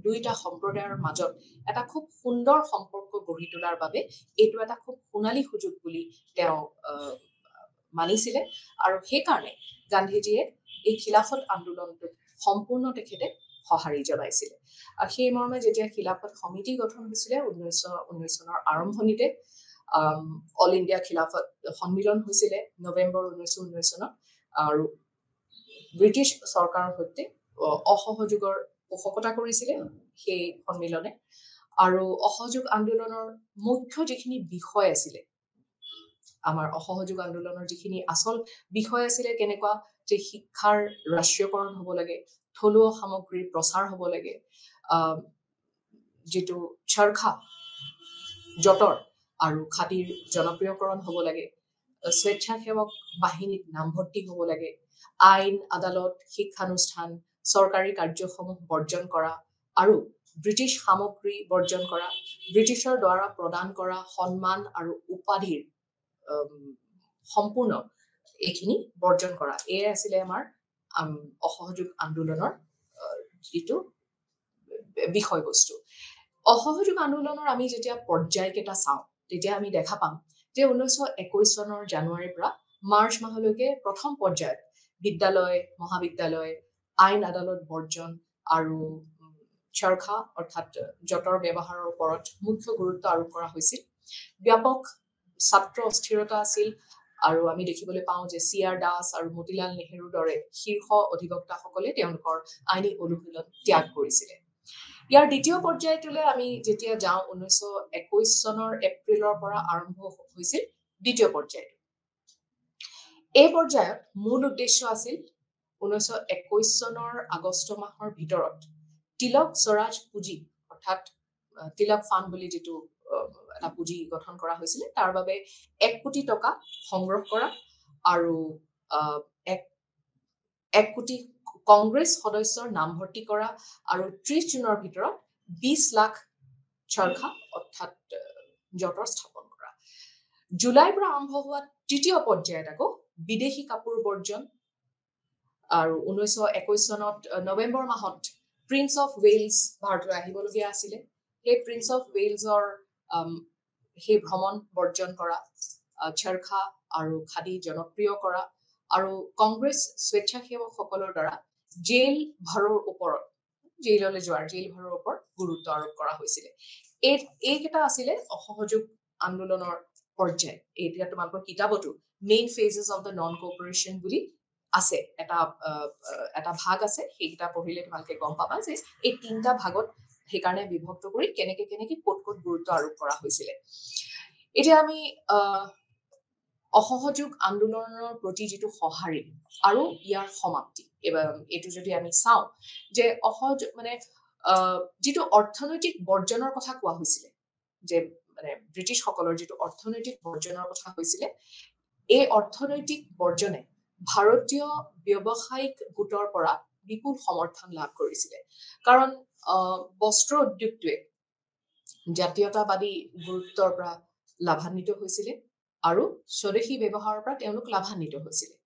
দুইটা সম্প্ৰদায়ৰ মাজত এটা খুব সুন্দৰ সম্পৰ্ক গঢ়ি তোলাৰ বাবে এটো এটা খুব সোণালী সুযোগ বুলি তেওঁ মানিছিল আৰু সেই কাৰণে গান্ধীজীয়ে এই খিলাফত আন্দোলনটোক সম্পূৰ্ণ তেখেতে সহাৰি জনাইছিল আৰু সেই মৰ্মে যেতিয়া খিলাফত সমিতি গঠন হৈছিল 1919 চনৰ আৰম্ভণিতে অল ইণ্ডিয়া খিলাফত সন্মিলন হৈছিল নৱেম্বৰ 1919 চনত আৰু ব্ৰিটিছ চৰকাৰৰ সৈতে অসহযোগৰ পোষকতা কৰিছিল সেই সন্মিলনে আৰু অসহযোগ আন্দোলনৰ মুখ্য যিখিনি বিষয় আছিল আমাৰ অসহযোগ আন্দোলনৰ যিখিনি আসল বিষয় আছিল কেনেকুৱা যে শিক্ষাৰ ৰাষ্ট্ৰীয়কৰণ হ'ব লাগে থলুৱা সামগ্ৰীৰ প্ৰচাৰ হ'ব লাগে যেটো চৰখা জটৰ আৰু খাদীৰ জনপ্ৰিয়কৰণ হ'ব লাগে স্বেচ্ছাসেৱক বাহিনীত নামভৰ্তি হ'ব লাগে আইন আদালত শিক্ষানুষ্ঠান চৰকাৰী কাৰ্যসমূহ বৰ্জন কৰা আৰু ব্ৰিটিছ সামগ্ৰী বৰ্জন কৰা ব্ৰিটিছৰ দ্বাৰা প্ৰদান কৰা সন্মান আৰু উপাধিৰ সম্পূৰ্ণ এইখিনি বৰ্জন কৰা এই আছিল আমাৰ অসহযোগ আন্দোলনৰ যেটো বিষয়বস্তু অসহযোগ আন্দোলনৰ আমি যেতিয়া পৰ্যায় কেটা চাওঁ তেতিয়া আমি দেখা পাম যে 1921 চনৰ জানুৱাৰীৰ পৰা মাৰ্চ মাহলৈকে প্ৰথম পৰ্যায়ত বিদ্যালয় মহাবিদ্যালয় আইন আদালত বৰ্জন আৰু চৰখা অৰ্থাৎ জটৰ ব্যৱহাৰৰ ওপৰত মুখ্য গুৰুত্ব আৰোপ কৰা হৈছিল ব্যাপক ছাত্ৰ অস্থিৰতা আছিল আৰু আমি দেখিবলৈ পাওঁ যে সিআৰ দাস আৰু মতিলাল নেহেৰুৰ দৰে শীৰ্ষ অধিবক্তাসকলে তেওঁলোকৰ আইনী অনুশীলন ত্যাগ কৰিছিল ইয়াৰ দ্বিতীয় পৰ্যায়টোলৈ আমি যেতিয়া যাওঁ 1921 চনৰ এপ্ৰিলৰ পৰা আৰম্ভ হৈছিল দ্বিতীয় পৰ্যায় এই পৰ্যায়ত মূল উদ্দেশ্য আছিল 1921 চনৰ আগষ্ট মাহৰ ভিতৰত তিলক স্বৰাজ পুঁজি অৰ্থাৎ তিলক ফাণ্ড বুলি যিটো এটা পুঁজি গঠন কৰা হৈছিলে তাৰ বাবে 1 কোটি টকা সংগ্ৰহ কৰা আৰু 1 কোটি কংগ্ৰেছ সদস্যৰ নামভৰ্তি কৰা আৰু 30 জুনৰ ভিতৰত 20 লাখ চৰখা অৰ্থাৎ জটৰ স্থাপন কৰা জুলাইৰ পৰা আৰম্ভ হোৱা তৃতীয় পৰ্যায়ত আকৌ বিদেশী কাপোৰ বৰ্জন আৰু 1921 চনত নৱেম্বৰ মাহত প্ৰিন্স অফ ৱেলছ ভাৰতলৈ আহিবলগীয়া আছিলে সেই প্ৰিন্স অফ ৱেলছৰ সেই ভ্ৰমণ বৰ্জন কৰা চৰখা আৰু খাদী জনপ্ৰিয় কৰা আৰু কংগ্ৰেছ স্বেচ্ছাসেৱকসকলৰ দ্বাৰা জেইল ভাৰৰ ওপৰত জেইললৈ যোৱাৰ জেইল ভাৰৰ ওপৰত গুৰুত্ব আৰোপ কৰা হৈছিলে এইকেইটা আছিলে অসহযোগ আন্দোলনৰ পৰ্যায় এতিয়া তোমালোকৰ কিতাপতো main phases of the non cooperation বুলি আছে এটা ভাগ আছে সেইকেইটা পঢ়িলে তোমালোকে গম পাবা যে এই তিনিটা ভাগত সেইকাৰণে বিভক্ত কৰি কেনেকে ক'ত গুৰুত্ব আৰোপ কৰা হৈছিলে এতিয়া আমি অসহযোগ আন্দোলনৰ প্ৰতি যিটো সঁহাৰি আৰু ইয়াৰ সমাপ্তি এইটো যদি আমি চাওঁ যে মানে যিটো অৰ্থনৈতিক বৰ্জনৰ কথা কোৱা হৈছিলে যে মানে ব্ৰিটিছসকলৰ যিটো অৰ্থনৈতিক বৰ্জনৰ কথা হৈছিলে এই অৰ্থনৈতিক বৰ্জনে ভাৰতীয় ব্যৱসায়িক গোটৰ পৰা বিপুল সমৰ্থন লাভ কৰিছিলে কাৰণ বস্ত্ৰ উদ্যোগটোৱে জাতীয়তাবাদী গুৰুত্বৰ পৰা লাভান্বিত হৈছিলে আৰু স্বদেশী ব্যৱহাৰৰ পৰা তেওঁলোক লাভান্বিত হৈছিলে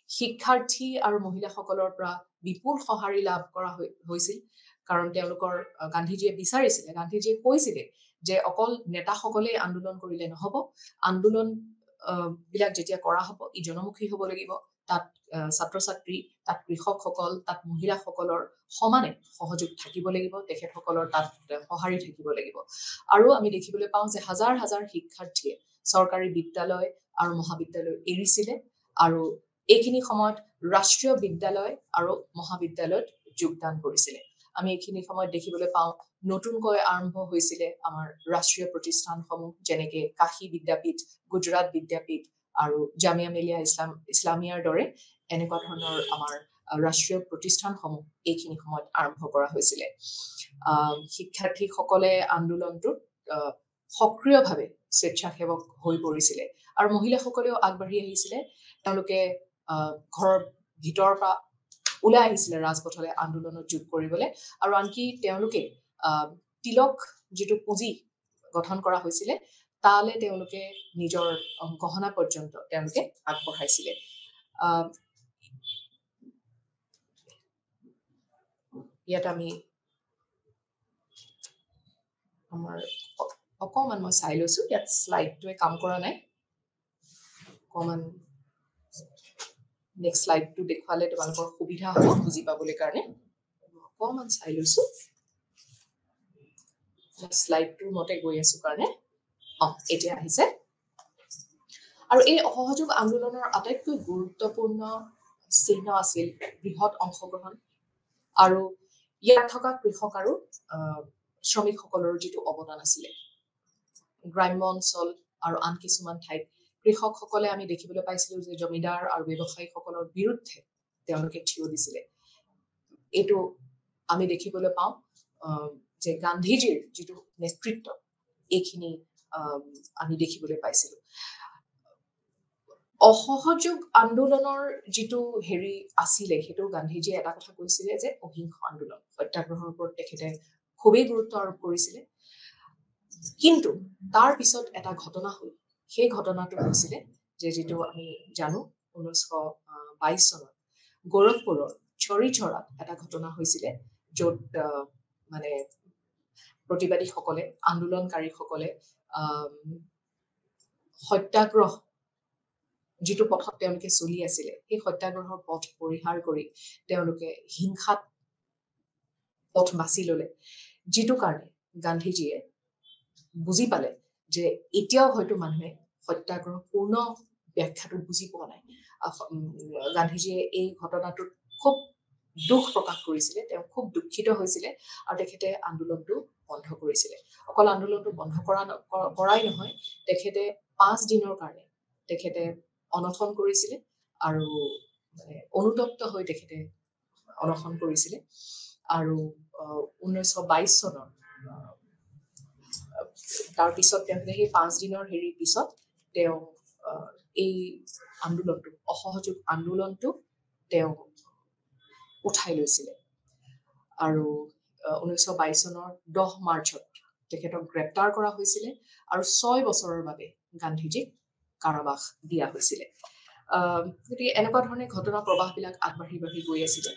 শিক্ষাৰ্থী আৰু মহিলাসকলৰ পৰা বিপুল সঁহাৰি লাভ কৰা হৈছিল কাৰণ তেওঁলোকৰ গান্ধীজীয়ে বিচাৰিছিলে গান্ধীজীয়ে কৈছিলে যে অকল নেতাসকলে আন্দোলন কৰিলে নহব আন্দোলন বিলাক যেতিয়া কৰা হ'ব ই জনমুখী হ'ব লাগিব তাত ছাত্ৰ ছাত্ৰী তাত কৃষকসকল তাত মহিলাসকলৰ সমানে সহযোগ থাকিব লাগিব তেখেতসকলৰ তাত সঁহাৰি থাকিব লাগিব আৰু আমি দেখিবলৈ পাওঁ যে হাজাৰ হাজাৰ শিক্ষাৰ্থীয়ে চৰকাৰী বিদ্যালয় আৰু মহাবিদ্যালয় এৰিছিলে আৰু এইখিনি সময়ত ৰাষ্ট্ৰীয় বিদ্যালয় আৰু মহাবিদ্যালয়ত যোগদান কৰিছিলে আমি এইখিনি সময়ত দেখিবলৈ পাওঁ নতুনকৈ আৰম্ভ হৈছিলে আমাৰ ৰাষ্ট্ৰীয় প্ৰতিষ্ঠানসমূহ যেনেকে কাশী বিদ্যাপীঠ গুজৰাট বিদ্যাপীঠ আৰু জামিয়া মিলিয়া ইছলামিয়াৰ দৰে এনেকুৱা ধৰণৰ আমাৰ ৰাষ্ট্ৰীয় প্ৰতিষ্ঠানসমূহ এইখিনি সময়ত আৰম্ভ কৰা হৈছিলে শিক্ষাৰ্থীসকলে আন্দোলনটোত সক্ৰিয়ভাৱে স্বেচ্ছাসেৱক হৈ পৰিছিলে আৰু মহিলাসকলেও আগবাঢ়ি আহিছিলে তেওঁলোকে ঘৰৰ ভিতৰৰ পৰা ওলাই আহিছিলে ৰাজপথলৈ আন্দোলনত যোগ কৰিবলৈ আৰু আনকি তেওঁলোকে তিলক যিটো পুঁজি গঠন কৰা হৈছিলে তালে তেওঁলোকে নিজৰ গহনা পৰ্যন্ত তেওঁলোকে আগবঢ়াইছিলে ইয়াত আমি আমাৰ অকমান মই চাই লৈছো ইয়াত স্লাইডটোৱে কাম কৰা নাই অকমান নেক্সট স্লাইডটো দেখুৱালে তোমালোকৰ সুবিধা হ'ব বুজি পাবলৈ কাৰণে অকমান চাই লৈছো স্লাইডটোৰ মতে গৈ আছো কাৰণে এতিয়া আহিছে আৰু এই অসহযোগ আন্দোলনৰ আটাইতকৈ গুৰুত্বপূৰ্ণ চিহ্ন আছিল বৃহৎ অংশগ্ৰহণ আৰু ইয়াত থকা কৃষক আৰু শ্ৰমিকসকলৰ যিটো অৱদান আছিলে গ্ৰাম্য অঞ্চল আৰু আন কিছুমান ঠাইত কৃষকসকলে আমি দেখিবলৈ পাইছিলো যে জমিদাৰ আৰু ব্যৱসায়ীসকলৰ বিৰুদ্ধে তেওঁলোকে থিয় দিছিলে এইটো আমি দেখিবলৈ পাওঁ যে গান্ধীজীৰ যিটো নেতৃত্ব এইখিনি আমি দেখিবলৈ পাইছিলো অসহযোগ আন্দোলনৰ যিটো হেৰি আছিলে সেইটো গান্ধীজীয়ে এটা কথা কৈছিলে যে অহিংস আন্দোলন সত্যাগ্ৰহৰ ওপৰত তেখেতে খুবেই গুৰুত্ব আৰোপ কৰিছিলে কিন্তু তাৰ পিছত এটা ঘটনা হ'ল সেই ঘটনাটো হৈছিলে যে যিটো আমি জানো 1922 চনত গোৰখপুৰৰ চৰিচৰাত এটা ঘটনা হৈছিলে য'ত মানে প্ৰতিবাদীসকলে আন্দোলনকাৰীসকলে সত্যাগ্ৰহ যিটো পথত তেওঁলোকে চলি আছিলে সেই সত্যাগ্ৰহৰ পথ পৰিহাৰ কৰি তেওঁলোকে হিংসাত পথ বাছি ললে যিটো কাৰণে গান্ধীজীয়ে বুজি পালে যে এতিয়াও হয়তো মানুহে সত্যাগ্ৰহ পূৰ্ণ ব্যাখ্যাটো বুজি পোৱা নাই গান্ধীজীয়ে এই ঘটনাটোত খুব দুখ প্ৰকাশ কৰিছিলে তেওঁ খুব দুখিত হৈছিলে আৰু তেখেতে আন্দোলনটো বন্ধ কৰিছিলে অকল আন্দোলনটো বন্ধ কৰাই নহয় তেখেতে 5 দিনৰ কাৰণে তেখেতে অনশন কৰিছিলে আৰু অনুতপ্ত হৈ তেখেতে অনশন কৰিছিলে আৰু 1922 চনৰ তাৰ পিছত তেওঁলোকে সেই 5 দিনৰ হেৰিৰ পিছত তেওঁ এই আন্দোলনটো অসহযোগ আন্দোলনটো তেওঁ উঠাই লৈছিলে আৰু 1922 চনৰ 10 মাৰ্চত তেখেতক গ্ৰেপ্তাৰ কৰা হৈছিলে আৰু 6 বছৰৰ বাবে গান্ধীজীক কাৰাবাস দিয়া হৈছিলে গতিকে এনেকুৱা ধৰণে ঘটনা প্ৰবাহবিলাক আগবাঢ়ি গৈ আছিলে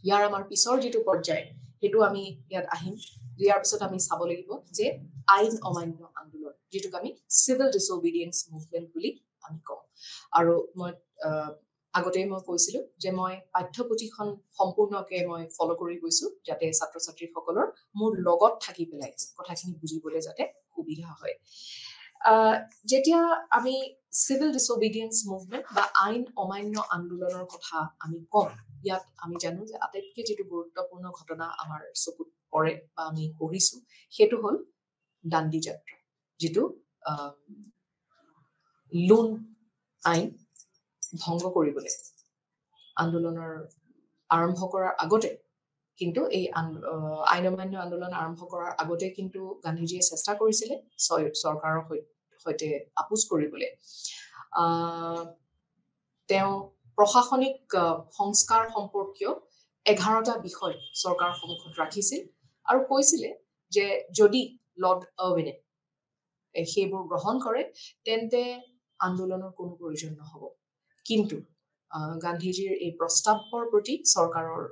ইয়াৰ আমাৰ পিছৰ যিটো পৰ্যায় সেইটো আমি ইয়াত আহিম ইয়াৰ পিছত আমি চাব লাগিব যে আইন অমান্য আন্দোলন যিটোক আমি চিভিল ডিছঅবিডিয়েন্স মুভমেণ্ট বুলি আমি কওঁ আৰু মই আগতে মই কৈছিলো যে মই পাঠ্যপুথিখন সম্পূৰ্ণকৈ মই ফলো কৰি গৈছো যাতে ছাত্ৰ ছাত্ৰীসকলৰ মোৰ লগত থাকি পেলাই কথাখিনি বুজিবলৈ যাতে সুবিধা হয় যেতিয়া আমি চিভিল ডিছঅবিডিয়েন্স মুভমেণ্ট বা আইন অমান্য আন্দোলনৰ কথা আমি কওঁ ইয়াত আমি জানো যে আটাইতকৈ যিটো গুৰুত্বপূৰ্ণ ঘটনা আমাৰ চকুত পৰে বা আমি পঢ়িছো সেইটো হ'ল দাণ্ডি যাত্ৰা যিটো লোন আইন ভংগ কৰিবলৈ আন্দোলনৰ আৰম্ভ কৰাৰ আগতে কিন্তু এই আইন অমান্য আন্দোলন আৰম্ভ কৰাৰ আগতে কিন্তু গান্ধীজীয়ে চেষ্টা কৰিছিলে চৰকাৰৰ সৈতে আপোচ কৰিবলৈ তেওঁ প্ৰশাসনিক সংস্কাৰ সম্পৰ্কীয় 11টা বিষয় চৰকাৰৰ সন্মুখত ৰাখিছিল আৰু কৈছিলে যে যদি লৰ্ড আৰ্ভিনে সেইবোৰ গ্ৰহণ কৰে তেন্তে আন্দোলনৰ কোনো প্ৰয়োজন নহব কিন্তু গান্ধীজীৰ এই প্ৰস্তাৱৰ প্ৰতি চৰকাৰৰ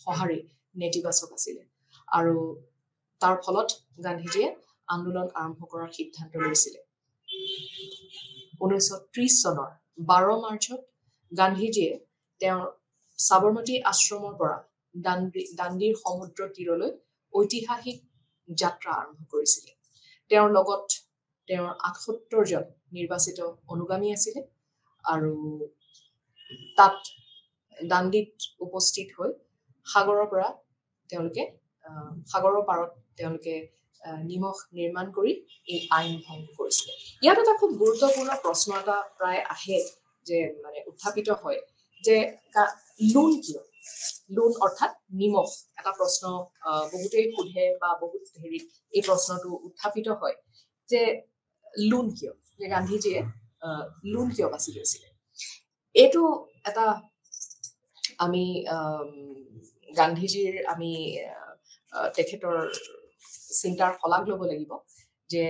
সঁহাৰি নেতিবাচক আছিলে আৰু তাৰ ফলত গান্ধীজীয়ে আন্দোলন আৰম্ভ কৰাৰ সিদ্ধান্ত লৈছিলে 1930 চনৰ 12 মাৰ্চত গান্ধীজীয়ে তেওঁৰ সাবৰমতী আশ্ৰমৰ পৰা দাণ্ডিৰ সমুদ্ৰ তীৰলৈ ঐতিহাসিক যাত্ৰা আৰম্ভ কৰিছিলে তেওঁৰ লগত তেওঁৰ 78 জন নিৰ্বাচিত অনুগামী আছিলে আৰু তাত দাণ্ডিত উপস্থিত হৈ সাগৰৰ পাৰত তেওঁলোকে নিমখ নিৰ্মাণ কৰি এই আইন ভংগ কৰিছিলে ইয়াত এটা খুব গুৰুত্বপূৰ্ণ প্ৰশ্ন এটা প্ৰায় আহে যে মানে উত্থাপিত হয় যে লোন কিয় লোন অৰ্থাৎ নিমখ এটা প্ৰশ্ন বহুতেই সোধে বা বহুত হেৰিত এই প্ৰশ্নটো উত্থাপিত হয় যে লোন কিয় যে গান্ধীজীয়ে লোন কিয় বাছি লৈছিলে এইটো এটা আমি গান্ধীজীৰ আমি তেখেতৰ চিন্তাৰ শলাগ ল'ব লাগিব যে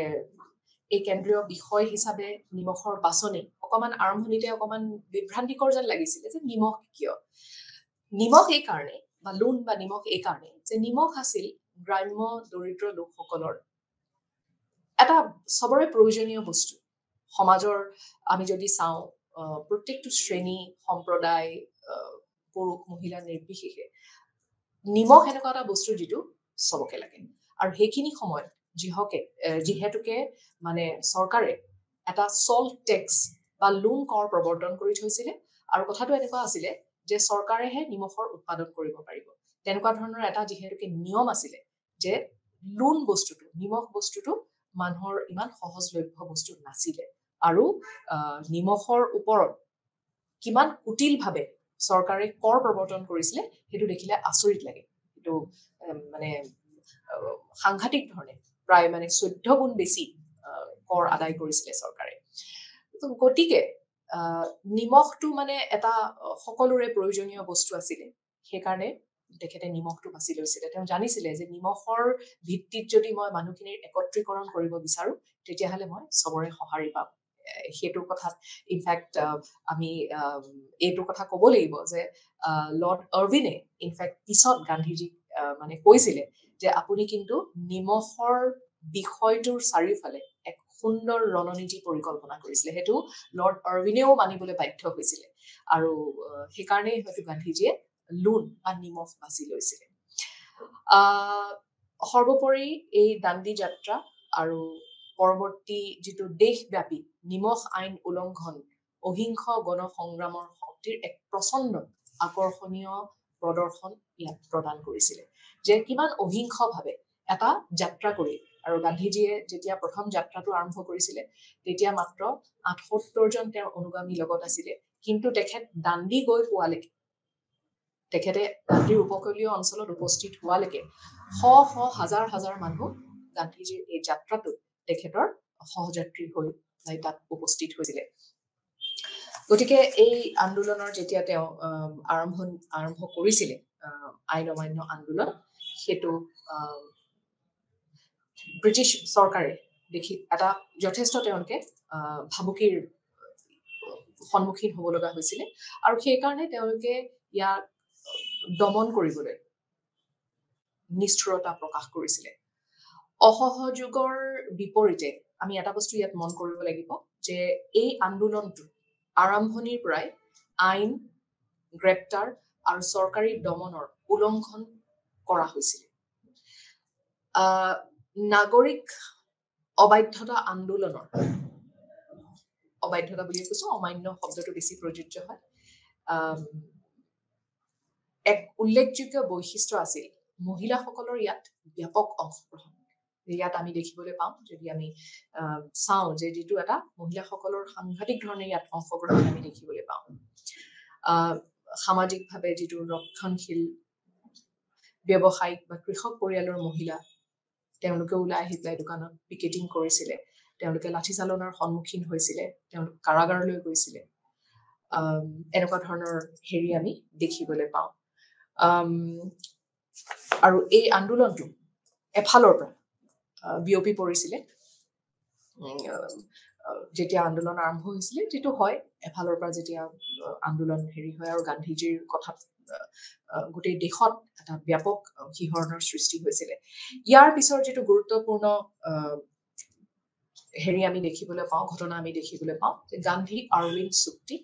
এই কেন্দ্ৰীয় বিষয় হিচাপে নিমখৰ বাছনি অকমান আৰম্ভণিতে অকমান বিভ্ৰান্তিকৰ যেন লাগিছিলে যে নিমখ কিয় নিমখ এই কাৰণে বা লোন বা নিমখ এই কাৰণে যে নিমখ আছিল গ্ৰাম্য দৰিদ্ৰ লোকসকলৰ এটা সবৰে প্ৰয়োজনীয় বস্তু সমাজৰ আমি যদি চাওঁ প্ৰত্যেকটো শ্ৰেণী সম্প্ৰদায় পুৰুষ মহিলা নিৰ্বিশেষে নিমখ এনেকুৱা এটা বস্তু যিটো সবকে লাগে আৰু সেইখিনি সময়ত যিহেতুকে মানে চৰকাৰে এটা সল্ট টেক্স বা লোন কৰ প্ৰৱৰ্তন কৰি থৈছিলে আৰু কথাটো এনেকুৱা আছিলে যে চৰকাৰেহে নিমখৰ উৎপাদন কৰিব পাৰিব তেনেকুৱা ধৰণৰ এটা যিহেতুকে নিয়ম আছিলে যে লোন বস্তুটো নিমখ বস্তুটো মানুহৰ ইমান সহজলভ্য বস্তু নাছিলে আৰু নিমখৰ ওপৰত কিমান কুটিলভাৱে চৰকাৰে কৰ প্ৰৱৰ্তন কৰিছিলে সেইটো দেখিলে আচৰিত লাগে এইটো মানে সাংঘাতিক ধৰণে প্ৰায় মানে 14 গুণ বেছি কৰ আদায় কৰিছিলে চৰকাৰে গতিকে নিমখটো মানে এটা সকলোৰে প্ৰয়োজনীয় বস্তু আছিলে সেইকাৰণে তেখেতে নিমখটো বাছি লৈছিলে তেওঁ জানিছিলে যে নিমখৰ ভিত্তিত যদি মই মানুহখিনিৰ একত্ৰীকৰণ কৰিব বিচাৰো তেতিয়াহ'লে মই সবৰে সঁহাৰি পাম সেইটো কথাত ইনফেক্ট আমি এইটো কথা ক'ব লাগিব যে লৰ্ড আৰ্ভিনে ইনফেক্ট পিছত গান্ধীজীক মানে কৈছিলে যে আপুনি কিন্তু নিমখৰ বিষয়টোৰ চাৰিওফালে এক সুন্দৰ ৰণনীতি পৰিকল্পনা কৰিছিলে সেইটো লৰ্ড আৰ্ভিনেও মানিবলৈ বাধ্য হৈছিলে আৰু সেইকাৰণেই হয়তো গান্ধীজীয়ে লোন বা নিমখ বাছি লৈছিলে সৰ্বোপৰি এই দাণ্ডি যাত্ৰা আৰু পৰৱৰ্তী যিটো দেশব্যাপী নিমখ আইন উলংঘন অহিংস গণ সংগ্ৰামৰ শক্তিৰ এক প্ৰচণ্ড আকৰ্ষণীয় প্ৰদৰ্শন ইয়াত প্ৰদান কৰিছিলে যে কিমান অহিংসভাৱে এটা যাত্ৰা কৰি আৰু গান্ধীজীয়ে যেতিয়া প্ৰথম যাত্ৰাটো আৰম্ভ কৰিছিলে তেতিয়া মাত্ৰ 78 জন তেওঁৰ অনুগামী লগত আছিলে কিন্তু তেখেত দাণ্ডি গৈ পোৱালৈকে তেখেতে গান্ধীৰ উপকূলীয় অঞ্চলত উপস্থিত হোৱালৈকে হাজাৰ হাজাৰ মানুহ গান্ধীজীৰ এই যাত্ৰাটোত তেখেতৰ সহযাত্ৰী হৈ তাত উপস্থিত হৈছিলে গতিকে এই আন্দোলনৰ যেতিয়া তেওঁ আৰম্ভ কৰিছিলে আইন অমান্য আন্দোলন সেইটো ব্ৰিটিছ চৰকাৰে দেখি এটা যথেষ্ট তেওঁলোকে ভাবুকিৰ সন্মুখীন হ'ব লগা হৈছিলে আৰু সেইকাৰণে তেওঁলোকে ইয়াক দমন কৰিবলৈ নিষ্ঠুৰতা প্ৰকাশ কৰিছিলে অসহযোগৰ বিপৰীতে আমি এটা বস্তু ইয়াত মন কৰিব লাগিব যে এই আন্দোলনটো আৰম্ভণিৰ পৰাই আইন গ্ৰেপ্তাৰ আৰু চৰকাৰী দমনৰ উলংঘন কৰা হৈছিল নাগৰিক অবাধ্যতা আন্দোলনৰ অবাধ্যতা বুলি কৈছো অমান্য শব্দটো বেছি প্ৰযোজ্য হয় এক উল্লেখযোগ্য বৈশিষ্ট্য আছিল মহিলাসকলৰ ইয়াত ব্যাপক অংশগ্ৰহণ ইয়াত আমি দেখিবলৈ পাওঁ যদি আমি চাওঁ যে যিটো এটা মহিলাসকলৰ সাংঘাতিক ধৰণে ইয়াত অংশগ্ৰহণ আমি দেখিবলৈ পাওঁ সামাজিকভাৱে যিটো ৰক্ষণশীল ব্যৱসায়িক বা কৃষক পৰিয়ালৰ মহিলা তেওঁলোকে ওলাই আহি পেলাই দোকানত পিকেটিং কৰিছিলে তেওঁলোকে লাঠি চালনাৰ সন্মুখীন হৈছিলে তেওঁলোক কাৰাগাৰলৈ গৈছিলে এনেকুৱা ধৰণৰ হেৰি আমি দেখিবলৈ পাওঁ আৰু এই আন্দোলনটো এফালৰ পৰা বিয়পি পৰিছিলে যেতিয়া আন্দোলন আৰম্ভ হৈছিলে যেটো হয় এফালৰ পৰা যেতিয়া আন্দোলন হেৰি হয় আৰু গান্ধীজীৰ কথাত গোটেই দেশত এটা ব্যাপক শিহৰণৰ সৃষ্টি হৈছিলে ইয়াৰ পিছৰ যেটো গুৰুত্বপূৰ্ণ হেৰি আমি দেখিবলৈ পাওঁ ঘটনা আমি দেখিবলৈ পাওঁ যে গান্ধী আৰৱিন্দ চুক্তি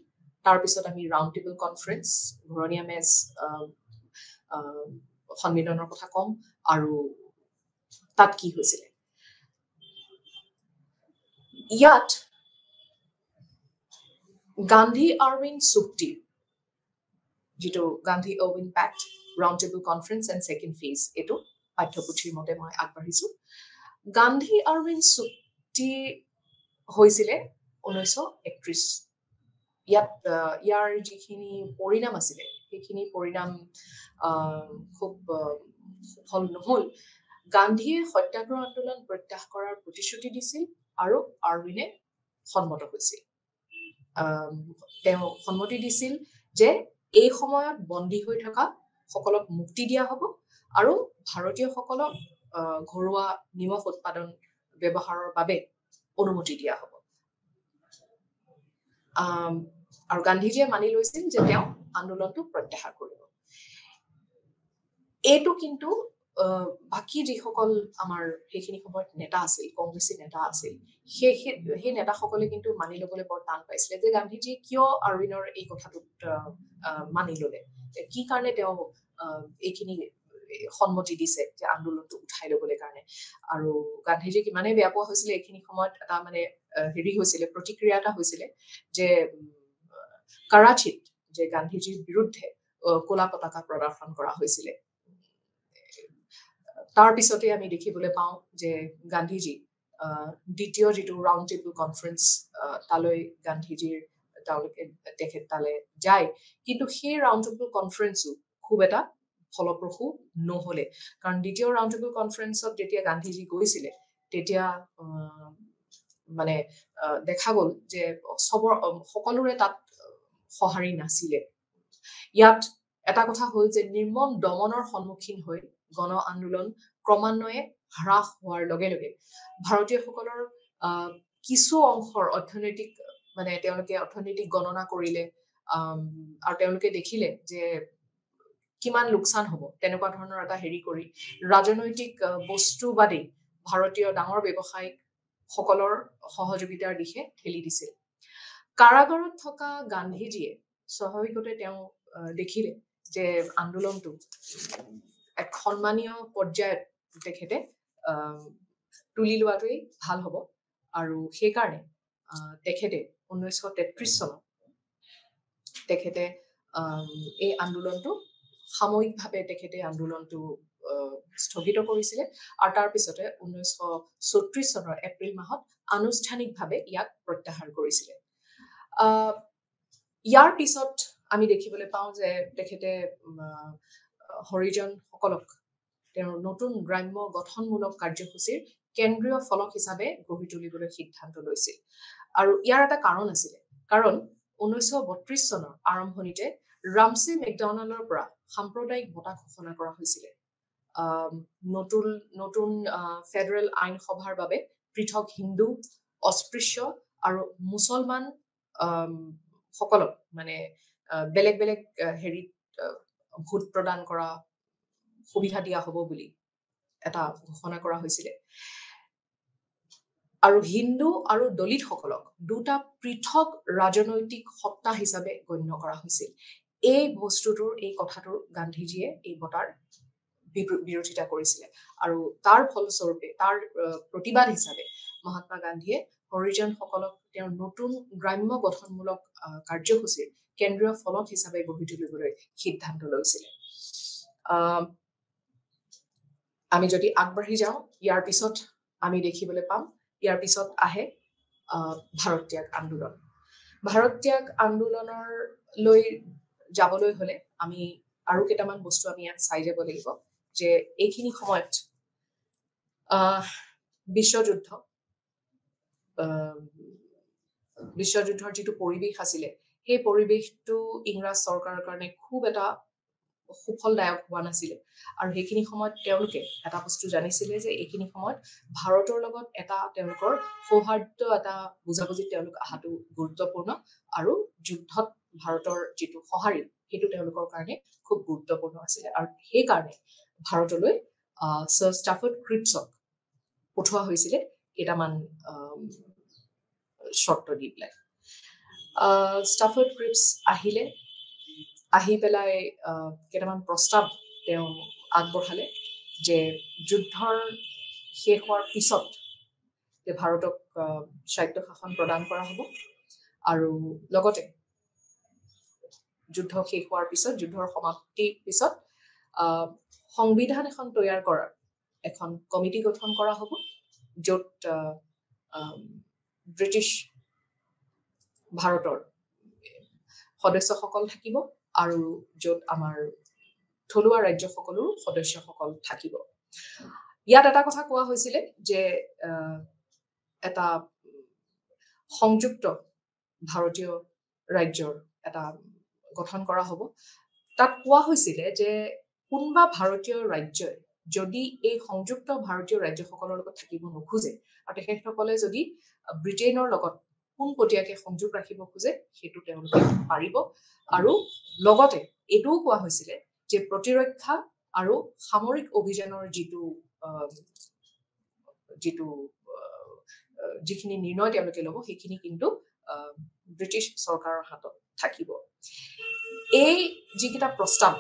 তাৰ পিছত আমি ৰাউণ্ড টেবল কনফাৰেন্স ঘূৰণীয়া মেজ সন্মিলনৰ কথা কম আৰু তাত কি হৈছিলে ইয়াত গান্ধী আৰৱিন্দ চুক্তি যেটো Gandhi Irwin pact round table conference and second phase এটো পাঠ্যপুথিৰ মতে মই আগবাঢ়িছো গান্ধী আৰৱিন্দ চুক্তি হৈছিলে 1931 ইয়াৰ যিখিনি পৰিণাম আছিলে সেইখিনি পৰিণাম খুব সফল নহল গান্ধীয়ে সত্যাগ্ৰহ আন্দোলন প্ৰত্যাহাৰ কৰাৰ প্ৰতিশ্ৰুতি দিছিল আৰু আৰৱিনে সন্মত হৈছিল তেওঁ সন্মতি দিছিল যে এই সময়ত বন্দী হৈ থকা সকলক মুক্তি দিয়া হ'ব আৰু ভাৰতীয়সকলক ঘৰুৱা নিমখ উৎপাদন ব্যৱহাৰৰ বাবে অনুমতি দিয়া হ'ব আৰু গান্ধীজীয়ে মানি লৈছিল যে তেওঁ আন্দোলনটো প্ৰত্যাহাৰ কৰিব এইটো কিন্তু বাকি যিসকল আমাৰ সেইখিনি সময়ত নেতা আছিল কংগ্ৰেছী নেতা আছিল সেই নেতাসকলে কিন্তু মানি ল'বলৈ বৰ টান পাইছিলে যে গান্ধীজীয়ে কিয় আৰৱিনৰ এই কথাটোত মানি ল'লে কি কাৰণে তেওঁ এইখিনি সন্মতি দিছে যে আন্দোলনটো উঠাই ল'বলৈ কাৰণে আৰু গান্ধীজী কিমানে বেয়া পোৱা হৈছিলে এইখিনি সময়ত এটা মানে হেৰি হৈছিলে প্ৰতিক্ৰিয়া এটা হৈছিলে যে কৰাচীত যে গান্ধীজীৰ বিৰুদ্ধে ক'লা পতাকা প্ৰদৰ্শন কৰা হৈছিলে তাৰ পিছতে আমি দেখিবলৈ পাওঁ যে গান্ধীজী দ্বিতীয় যেটো ৰাউণ্ড টেবল কনফাৰেন্স তালৈ গান্ধীজীৰ তেখেত তালে যায় কিন্তু সেই ৰাউণ্ড টেবল কনফাৰেন্সো খুব এটা ফলপ্ৰসূ নহলে কাৰণ দ্বিতীয় ৰাউণ্ড টেবল কনফাৰেন্সত যেতিয়া গান্ধীজী গৈছিলে তেতিয়া মানে দেখা গ'ল যে সকলোৰে তাত সহাৰি নাছিলে ইয়াত এটা কথা হ'ল যে নিৰ্মম দমনৰ সন্মুখীন হৈ গণ আন্দোলন ক্ৰমান্বয়ে হ্ৰাস হোৱাৰ লগে লগে ভাৰতীয়সকলৰ কিছু অংশৰ অৰ্থনৈতিক মানে তেওঁলোকে অৰ্থনৈতিক গণনা কৰিলে আৰু তেওঁলোকে দেখিলে যে কিমান লোকচান হ'ব তেনেকুৱা ধৰণৰ এটা হেৰি কৰি ৰাজনৈতিক বস্তুবাদী ভাৰতীয় ডাঙৰ ব্যৱসায়িক সকলৰ সহযোগিতাৰ দিশে ঠেলি দিছিল কাৰাগাৰত থকা গান্ধীজীয়ে স্বাভাৱিকতে তেওঁ দেখিলে যে আন্দোলনটো এক সন্মানীয় পৰ্যায়ত তেখেতে তুলি লোৱাটোই ভাল হ'ব আৰু সেই কাৰণে তেখেতে 1933 চনত তেখেতে এই আন্দোলনটো সাময়িকভাৱে তেখেতে আন্দোলনটো স্থগিত কৰিছিলে আৰু তাৰ পিছতে 1934 চনৰ এপ্ৰিল মাহত আনুষ্ঠানিকভাৱে ইয়াক প্ৰত্যাহাৰ কৰিছিলে ইয়াৰ পিছত আমি দেখিবলৈ পাওঁ যে তেখেতে হৰিজন সকলক তেওঁৰ নতুন গ্ৰাম্য গঠনমূলক কাৰ্যসূচীৰ কেন্দ্ৰীয় ফলক হিচাপে গঢ়ি তুলিবলৈ সিদ্ধান্ত লৈছিল আৰু ইয়াৰ এটা কাৰণ আছিলে কাৰণ 1932 চনৰ আৰম্ভণিতে ৰামচে মেকডনাল্ডৰ পৰা সাম্প্ৰদায়িক বঁটা ঘোষণা কৰা হৈছিল নতুন নতুন ফেডাৰেল আইন সভাৰ বাবে পৃথক হিন্দু অস্পৃশ্য আৰু মুছলমান সকলক মানে বেলেগ বেলেগ হেৰিত ভোট প্ৰদান কৰা সুবিধা দিয়া হ'ব বুলি এটা ঘোষণা কৰা হৈছিল আৰু হিন্দু আৰু দলিত সকলক দুটা পৃথক ৰাজনৈতিক সত্তা হিচাপে গণ্য কৰা হৈছিল এই বস্তুটোৰ এই কথাটোৰ গান্ধীজীয়ে এই বঁটাৰ বিৰোধিতা কৰিছিলে আৰু তাৰ ফলস্বৰূপে তাৰ প্ৰতিবাদ হিচাপে মহাত্মা গান্ধীয়ে হৰিজন সকলক তেওঁৰ নতুন গ্ৰাম্য গঠনমূলক কাৰ্যসূচীৰ কেন্দ্ৰীয় ফলক হিচাপে গঢ়ি তুলিবলৈ সিদ্ধান্ত লৈছিলে আমি যদি আগবাঢ়ি যাওঁ ইয়াৰ পিছত আমি দেখিবলৈ পাম ইয়াৰ পিছত আহে ভাৰত ত্যাগ আন্দোলন ভাৰত ত্যাগ আন্দোলনৰ লৈ যাবলৈ হলে আমি আৰু কেইটামান বস্তু আমি ইয়াত চাই যাব লাগিব যে এইখিনি সময়ত বিশ্বযুদ্ধৰ যিটো পৰিৱেশ আছিলে সেই পৰিৱেশটো ইংৰাজ চৰকাৰৰ কাৰণে খুব এটা সুফলদায়ক হোৱা নাছিলে আৰু সেইখিনি সময়ত তেওঁলোকে এটা বস্তু জানিছিলে যে এইখিনি সময়ত ভাৰতৰ লগত এটা তেওঁলোকৰ সৌহাৰ্দ্য এটা বুজাবুজি তেওঁলোক আহাটো গুৰুত্বপূৰ্ণ আৰু যুদ্ধত ভাৰতৰ যিটো সঁহাৰি সেইটো তেওঁলোকৰ কাৰণে খুব গুৰুত্বপূৰ্ণ আছিলে আৰু সেইকাৰণে ভাৰতলৈ ছাৰ ষ্টাফৰ্ড ক্ৰিপছক পঠোৱা হৈছিলে কেইটামান শৰ্ত দি পেলাই ষ্টাফৰ্ড ক্ৰিপছ আহিলে আহি পেলাই কেইটামান প্ৰস্তাৱ তেওঁ আগবঢ়ালে যে যুদ্ধৰ শেষ হোৱাৰ পিছত যে ভাৰতক স্বায়ত্তশাসন প্ৰদান কৰা হ'ব আৰু লগতে যুদ্ধ শেষ হোৱাৰ পিছত যুদ্ধৰ সমাপ্তিৰ পিছত সংবিধান এখন তৈয়াৰ কৰাৰ এখন কমিটি গঠন কৰা হ'ব য'ত ব্ৰিটিছ ভাৰতৰ সদস্যসকল থাকিব আৰু য'ত আমাৰ থলুৱা ৰাজ্যসকলৰো সদস্যসকল থাকিব ইয়াত এটা কথা কোৱা হৈছিলে যে এটা সংযুক্ত ভাৰতীয় ৰাজ্যৰ এটা গঠন কৰা হ'ব তাত কোৱা হৈছিলে যে কোনবা ভাৰতীয় ৰাজ্যই যদি এই সংযুক্ত ভাৰতীয় ৰাজ্যসকলৰ লগত থাকিব নোখোজে আৰু তেখেতসকলে যদি ব্ৰিটেইনৰ লগত পোনপটীয়াকৈ সংযোগ ৰাখিব খোজে সেইটো তেওঁলোকে পাৰিব আৰু লগতে এইটোও কোৱা হৈছিলে যে প্ৰতিৰক্ষা আৰু সামৰিক অভিযানৰ যিখিনি নিৰ্ণয় তেওঁলোকে ল'ব সেইখিনি কিন্তু ব্ৰিটিছ চৰকাৰৰ হাতত থাকিব এই যিকেইটা প্ৰস্তাৱ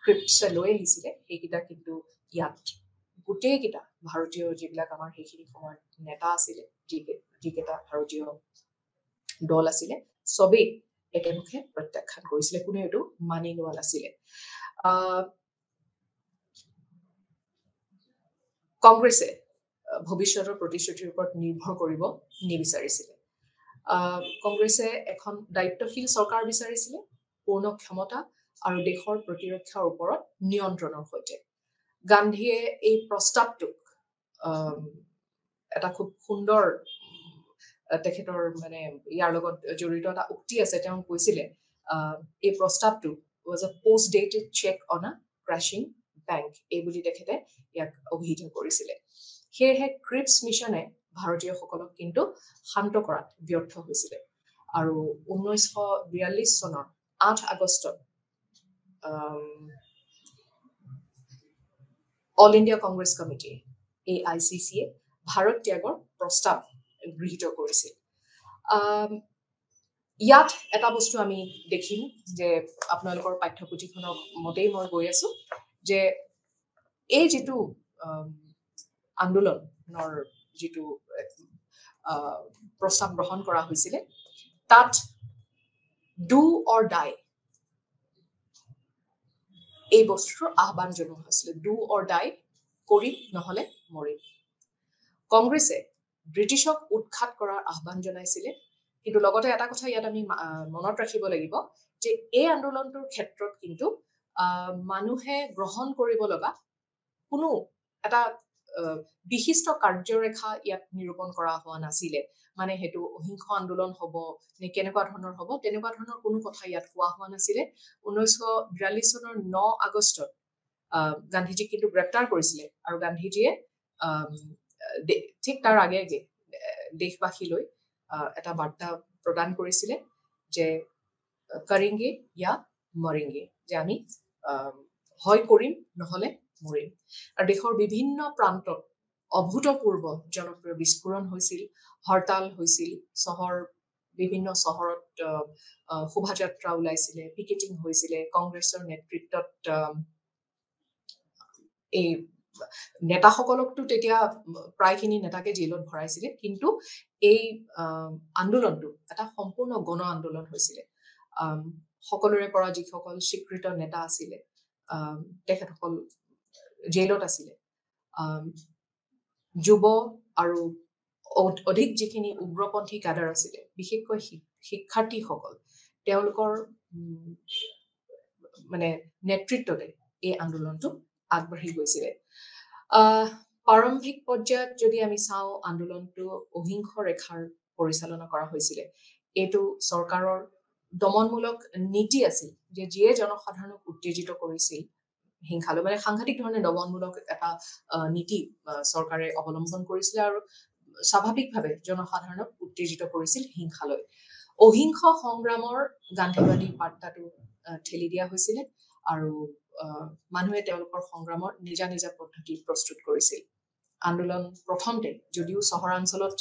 ক্ৰিপছে লৈ আহিছিলে সেইকেইটা কিন্তু ইয়াত গোটেইকেইটা ভাৰতীয় যিবিলাক আমাৰ সেইখিনি সময়ত নেতা আছিলে যিকেইটা ভাৰতীয় দল আছিলে চবেই একেমুখে প্ৰত্যাখ্যান কৰিছিলে কোনে এইটো মানি লোৱা নাছিলে কংগ্ৰেছে ভৱিষ্যতৰ প্ৰতিশ্ৰুতিৰ ওপৰত নিৰ্ভৰ কৰিব নিবিচাৰিছিলে কংগ্ৰেছে এখন দায়িত্বশীল চৰকাৰ বিচাৰিছিলে পূৰ্ণ ক্ষমতা আৰু দেশৰ প্ৰতিৰক্ষাৰ ওপৰত নিয়ন্ত্ৰণৰ সৈতে গান্ধীয়ে এই প্ৰস্তাৱটোক এটা খুব সুন্দৰ তেখেতৰ মানে ইয়াৰ লগত জড়িত এটা উক্তি আছে তেওঁ কৈছিলে এই প্ৰস্তাৱটো was a post dated check on a crashing bank এই বুলি তেখেতে ইয়াক অভিহিত কৰিছিলে সেয়েহে ক্ৰিপছ মিছনে ভাৰতীয়সকলক কিন্তু শান্ত কৰাত ব্যৰ্থ হৈছিলে আৰু 1942 চনৰ 8 আগষ্টত অল ইণ্ডিয়া কংগ্ৰেছ কমিটি AICC-এ ভাৰত ত্যাগৰ প্ৰস্তাৱ গৃহীত কৰিছিল ইয়াত এটা বস্তু আমি দেখিম যে আপোনালোকৰ পাঠ্যপুথিখনৰ মতেই মই গৈ আছো যে এই যিটো আন্দোলনৰ যিটো প্ৰস্তাৱ গ্ৰহণ কৰা হৈছিলে তাত ডু অৰ ডাই এই বস্তুৰ আহ্বান জনোৱা হৈছিলে ডু অৰ ডাই কৰিম নহলে মৰিম কংগ্ৰেছে ব্ৰিটিছক উৎখাত কৰাৰ আহ্বান জনাইছিলে কিন্তু লগতে এটা কথা ইয়াত আমি মনত ৰাখিব লাগিব যে এই আন্দোলনটোৰ ক্ষেত্ৰত কিন্তু মানুহে গ্ৰহণ কৰিব লগা কোনো এটা বিশিষ্ট কাৰ্যৰেখা ইয়াত নিৰূপণ কৰা হোৱা নাছিলে মানে হেতু অহিংস আন্দোলন হ'ব নে কেনেকুৱা ধৰণৰ হ'ব তেনেকুৱা ধৰণৰ কোনো কথা ইয়াত কোৱা হোৱা নাছিলে 1942 চনৰ 9 আগষ্টত গান্ধীজীক কিন্তু গ্ৰেপ্তাৰ কৰিছিলে আৰু গান্ধীজীয়ে ঠিক তাৰ আগে আগে দেশবাসীলৈ এটা বাৰ্তা প্ৰদান কৰিছিলে যে কৰেংগে या মৰেংগে যে আমি হয় কৰিম নহলে মৰিম আৰু দেশৰ বিভিন্ন প্ৰান্তত অভূতপূৰ্ব জনপ্ৰিয় বিস্ফোৰণ হৈছিল হৰতাল হৈছিল চহৰ বিভিন্ন চহৰত শোভাযাত্ৰা ওলাইছিলে পিকেটিং হৈছিলে কংগ্ৰেছৰ নেতৃত্বত এই নেতাসকলকতো তেতিয়া প্ৰায়খিনি নেতাকে জেলত ভৰাইছিলে কিন্তু এই আন্দোলনটো এটা সম্পূৰ্ণ গণ আন্দোলন হৈছিলে সকলোৰে পৰা যিসকল স্বীকৃত নেতা আছিলে তেখেতসকল জেলত আছিলে যুৱ আৰু অধিক যিখিনি উগ্ৰপন্থী কাডাৰ আছিলে বিশেষকৈ শিক্ষাৰ্থীসকল তেওঁলোকৰ মানে নেতৃত্বতে এই আন্দোলনটো আগবাঢ়ি গৈছিলে প্ৰাৰম্ভিক পৰ্যায়ত যদি আমি চাওঁ আন্দোলনটো অহিংস ৰেখাৰ পৰিচালনা কৰা হৈছিলে এইটো চৰকাৰৰ দমনমূলক নীতি আছিল যে যিয়ে জনসাধাৰণক উত্তেজিত কৰিছিল হিংসালৈ মানে সাংঘাতিক ধৰণে দমনমূলক এটা নীতি চৰকাৰে অৱলম্বন কৰিছিল আৰু স্বাভাৱিকভাৱে জনসাধাৰণক উত্তেজিত কৰিছিল হিংসালৈ অহিংস সংগ্ৰামৰ গান্ধীবাদী বাৰ্তাটো ঠেলি দিয়া হৈছিলে আৰু মানুহে তেওঁলোকৰ সংগ্ৰামৰ নিজা নিজা পদ্ধতি প্ৰস্তুত কৰিছিল আন্দোলন প্ৰথমতে যদিও চহৰাঞ্চলত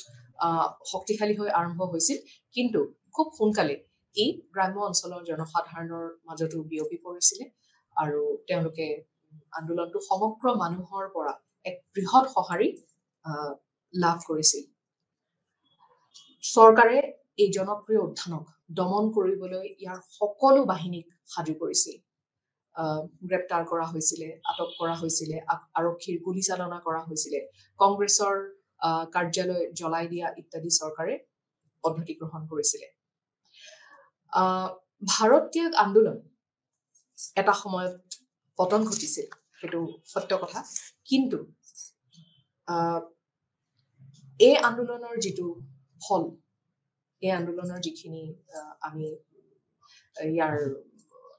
শক্তিশালী হৈ আৰম্ভ হৈছিল কিন্তু খুব সোনকালে ই গ্ৰাম্য অঞ্চলৰ জনসাধাৰণৰ মাজতো বিয়পি পৰিছিলে আৰু তেওঁলোকে আন্দোলনটো সমগ্ৰ মানুহৰ পৰা এক বৃহৎ সঁহাৰি লাভ কৰিছিল চৰকাৰে এই জনপ্ৰিয় উত্থানক দমন কৰিবলৈ ইয়াৰ সকলো বাহিনীক সাজু কৰিছিল গ্ৰেপ্তাৰ কৰা হৈছিলে আটক কৰা হৈছিলে আৰক্ষীৰ গুলীচালনা কৰা হৈছিলে কংগ্ৰেছৰ কাৰ্যালয় জ্বলাই দিয়া ইত্যাদি চৰকাৰে পদ্ধতি গ্ৰহণ কৰিছিলে ভাৰত ত্যাগ আন্দোলন এটা সময়ত পতন ঘটিছিল সেইটো সত্য কথা কিন্তু এই আন্দোলনৰ যিটো ফল এই আন্দোলনৰ যিখিনি আমি ইয়াৰ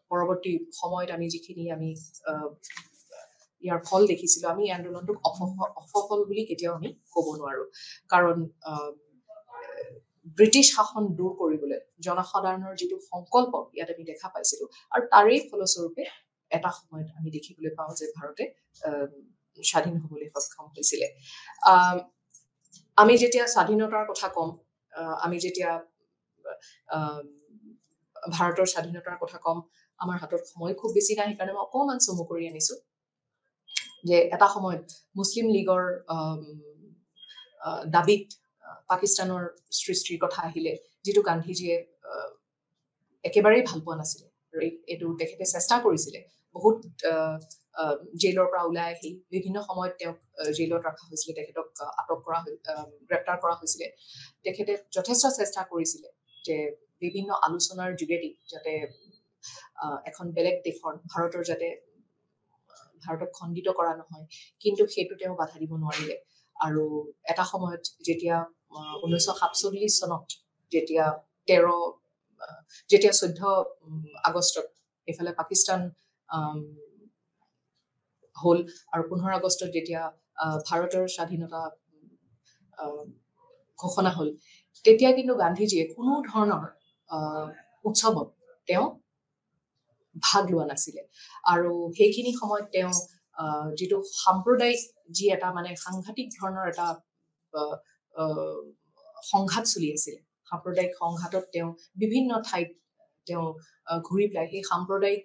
পৰৱৰ্তী সময়ত আমি যিখিনি আমি ইয়াৰ ফল দেখিছিলো আমি এই আন্দোলনটোক অসফল বুলি কেতিয়াও আমি ক'ব নোৱাৰো কাৰণ ব্ৰিটিছ শাসন দূৰ কৰিবলৈ জনসাধাৰণৰ যিটো সংকল্প ইয়াত আমি দেখা পাইছিলো আৰু তাৰেই ফলস্বৰূপে এটা সময়ত আমি দেখিবলৈ পাওঁ যে ভাৰতে স্বাধীন হ'বলৈ সক্ষম হৈছিলে আমি যেতিয়া স্বাধীনতাৰ কথা কম আমি যেতিয়া ভাৰতৰ স্বাধীনতাৰ কথা কম আমাৰ হাতত সময় খুব বেছি নাই সেইকাৰণে মই অকণমান চমু কৰি আনিছো যে এটা সময়ত মুছলিম লীগৰ দাবীত পাকিস্তানৰ সৃষ্টিৰ কথা আহিলে যিটো গান্ধীজীয়ে একেবাৰেই ভাল পোৱা নাছিলে আৰু এইটো তেখেতে চেষ্টা কৰিছিলে বহুত জেলৰ পৰা ওলাই আহি বিভিন্ন সময়ত তেওঁক জেলত ৰখা হৈছিলে তেখেতক আটক কৰা গ্ৰেপ্তাৰ কৰা হৈছিলে তেখেতে যথেষ্ট চেষ্টা কৰিছিলে যে বিভিন্ন আলোচনাৰ যোগেদি যাতে এখন বেলেগ দেশৰ ভাৰতৰ যাতে ভাৰতক খণ্ডিত কৰা নহয় কিন্তু সেইটো তেওঁ বাধা দিব নোৱাৰিলে আৰু এটা সময়ত যেতিয়া 1947 চনত যেতিয়া 14 আগষ্টত এফালে পাকিস্তান হল আৰু 15 আগষ্টত যেতিয়া ভাৰতৰ স্বাধীনতা ঘোষণা হল তেতিয়া কিন্তু গান্ধীজীয়ে কোনো ধৰণৰ উৎসৱত তেওঁ ভাগ লোৱা নাছিলে আৰু সেইখিনি সময়ত তেওঁ যিটো সাম্প্ৰদায়িক যি এটা মানে সাংঘাতিক ধৰণৰ এটা সংঘাত চলি আছিল সাম্প্ৰদায়িক সংঘাতত তেওঁ বিভিন্ন ঠাইত তেওঁ ঘূৰি পেলাই সেই সাম্প্ৰদায়িক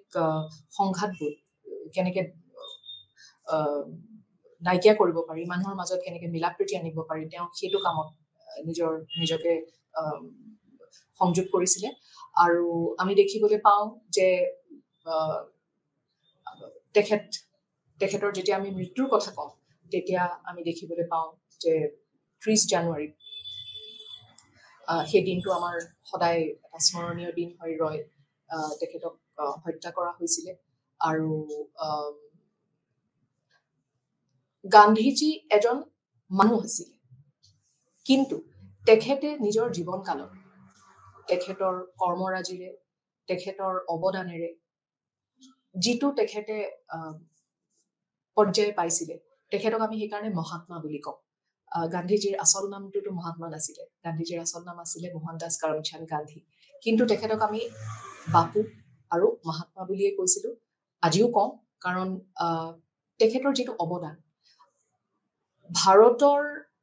সংঘাতবোৰ কেনেকে নাইকিয়া কৰিব পাৰি মানুহৰ মাজত কেনেকে মিলাপ্ৰীতি আনিব পাৰি তেওঁ সেইটো কামত নিজকে সংযোগ কৰিছিলে আৰু আমি দেখিবলৈ পাওঁ যে তেখেতৰ যেতিয়া আমি মৃত্যুৰ কথা কওঁ তেতিয়া আমি দেখিবলৈ পাওঁ যে 30 জানুৱাৰী সেই দিনটো আমাৰ সদায় এটা স্মৰণীয় দিন হৈ ৰয় তেখেতক হত্যা কৰা হৈছিলে আৰু গান্ধীজী এজন মানুহ আছিল কিন্তু তেখেতে নিজৰ জীৱনকালত তেখেতৰ কৰ্মৰাজিৰে তেখেতৰ অৱদানেৰে যিটো তেখেতে পৰ্যায় পাইছিলে তেখেতক আমি সেইকাৰণে মহাত্মা বুলি কওঁ গান্ধীজীৰ আচল নামটোতো মহাত্মা নাছিলে গান্ধীজীৰ আচল নাম আছিলে মোহনদাস কৰমচান্দ গান্ধী কিন্তু তেখেতক আমি বাপু আৰু মহাত্মা বুলিয়ে কৈছিলো আজিও কওঁ কাৰণ তেখেতৰ যিটো অৱদান ভাৰতৰ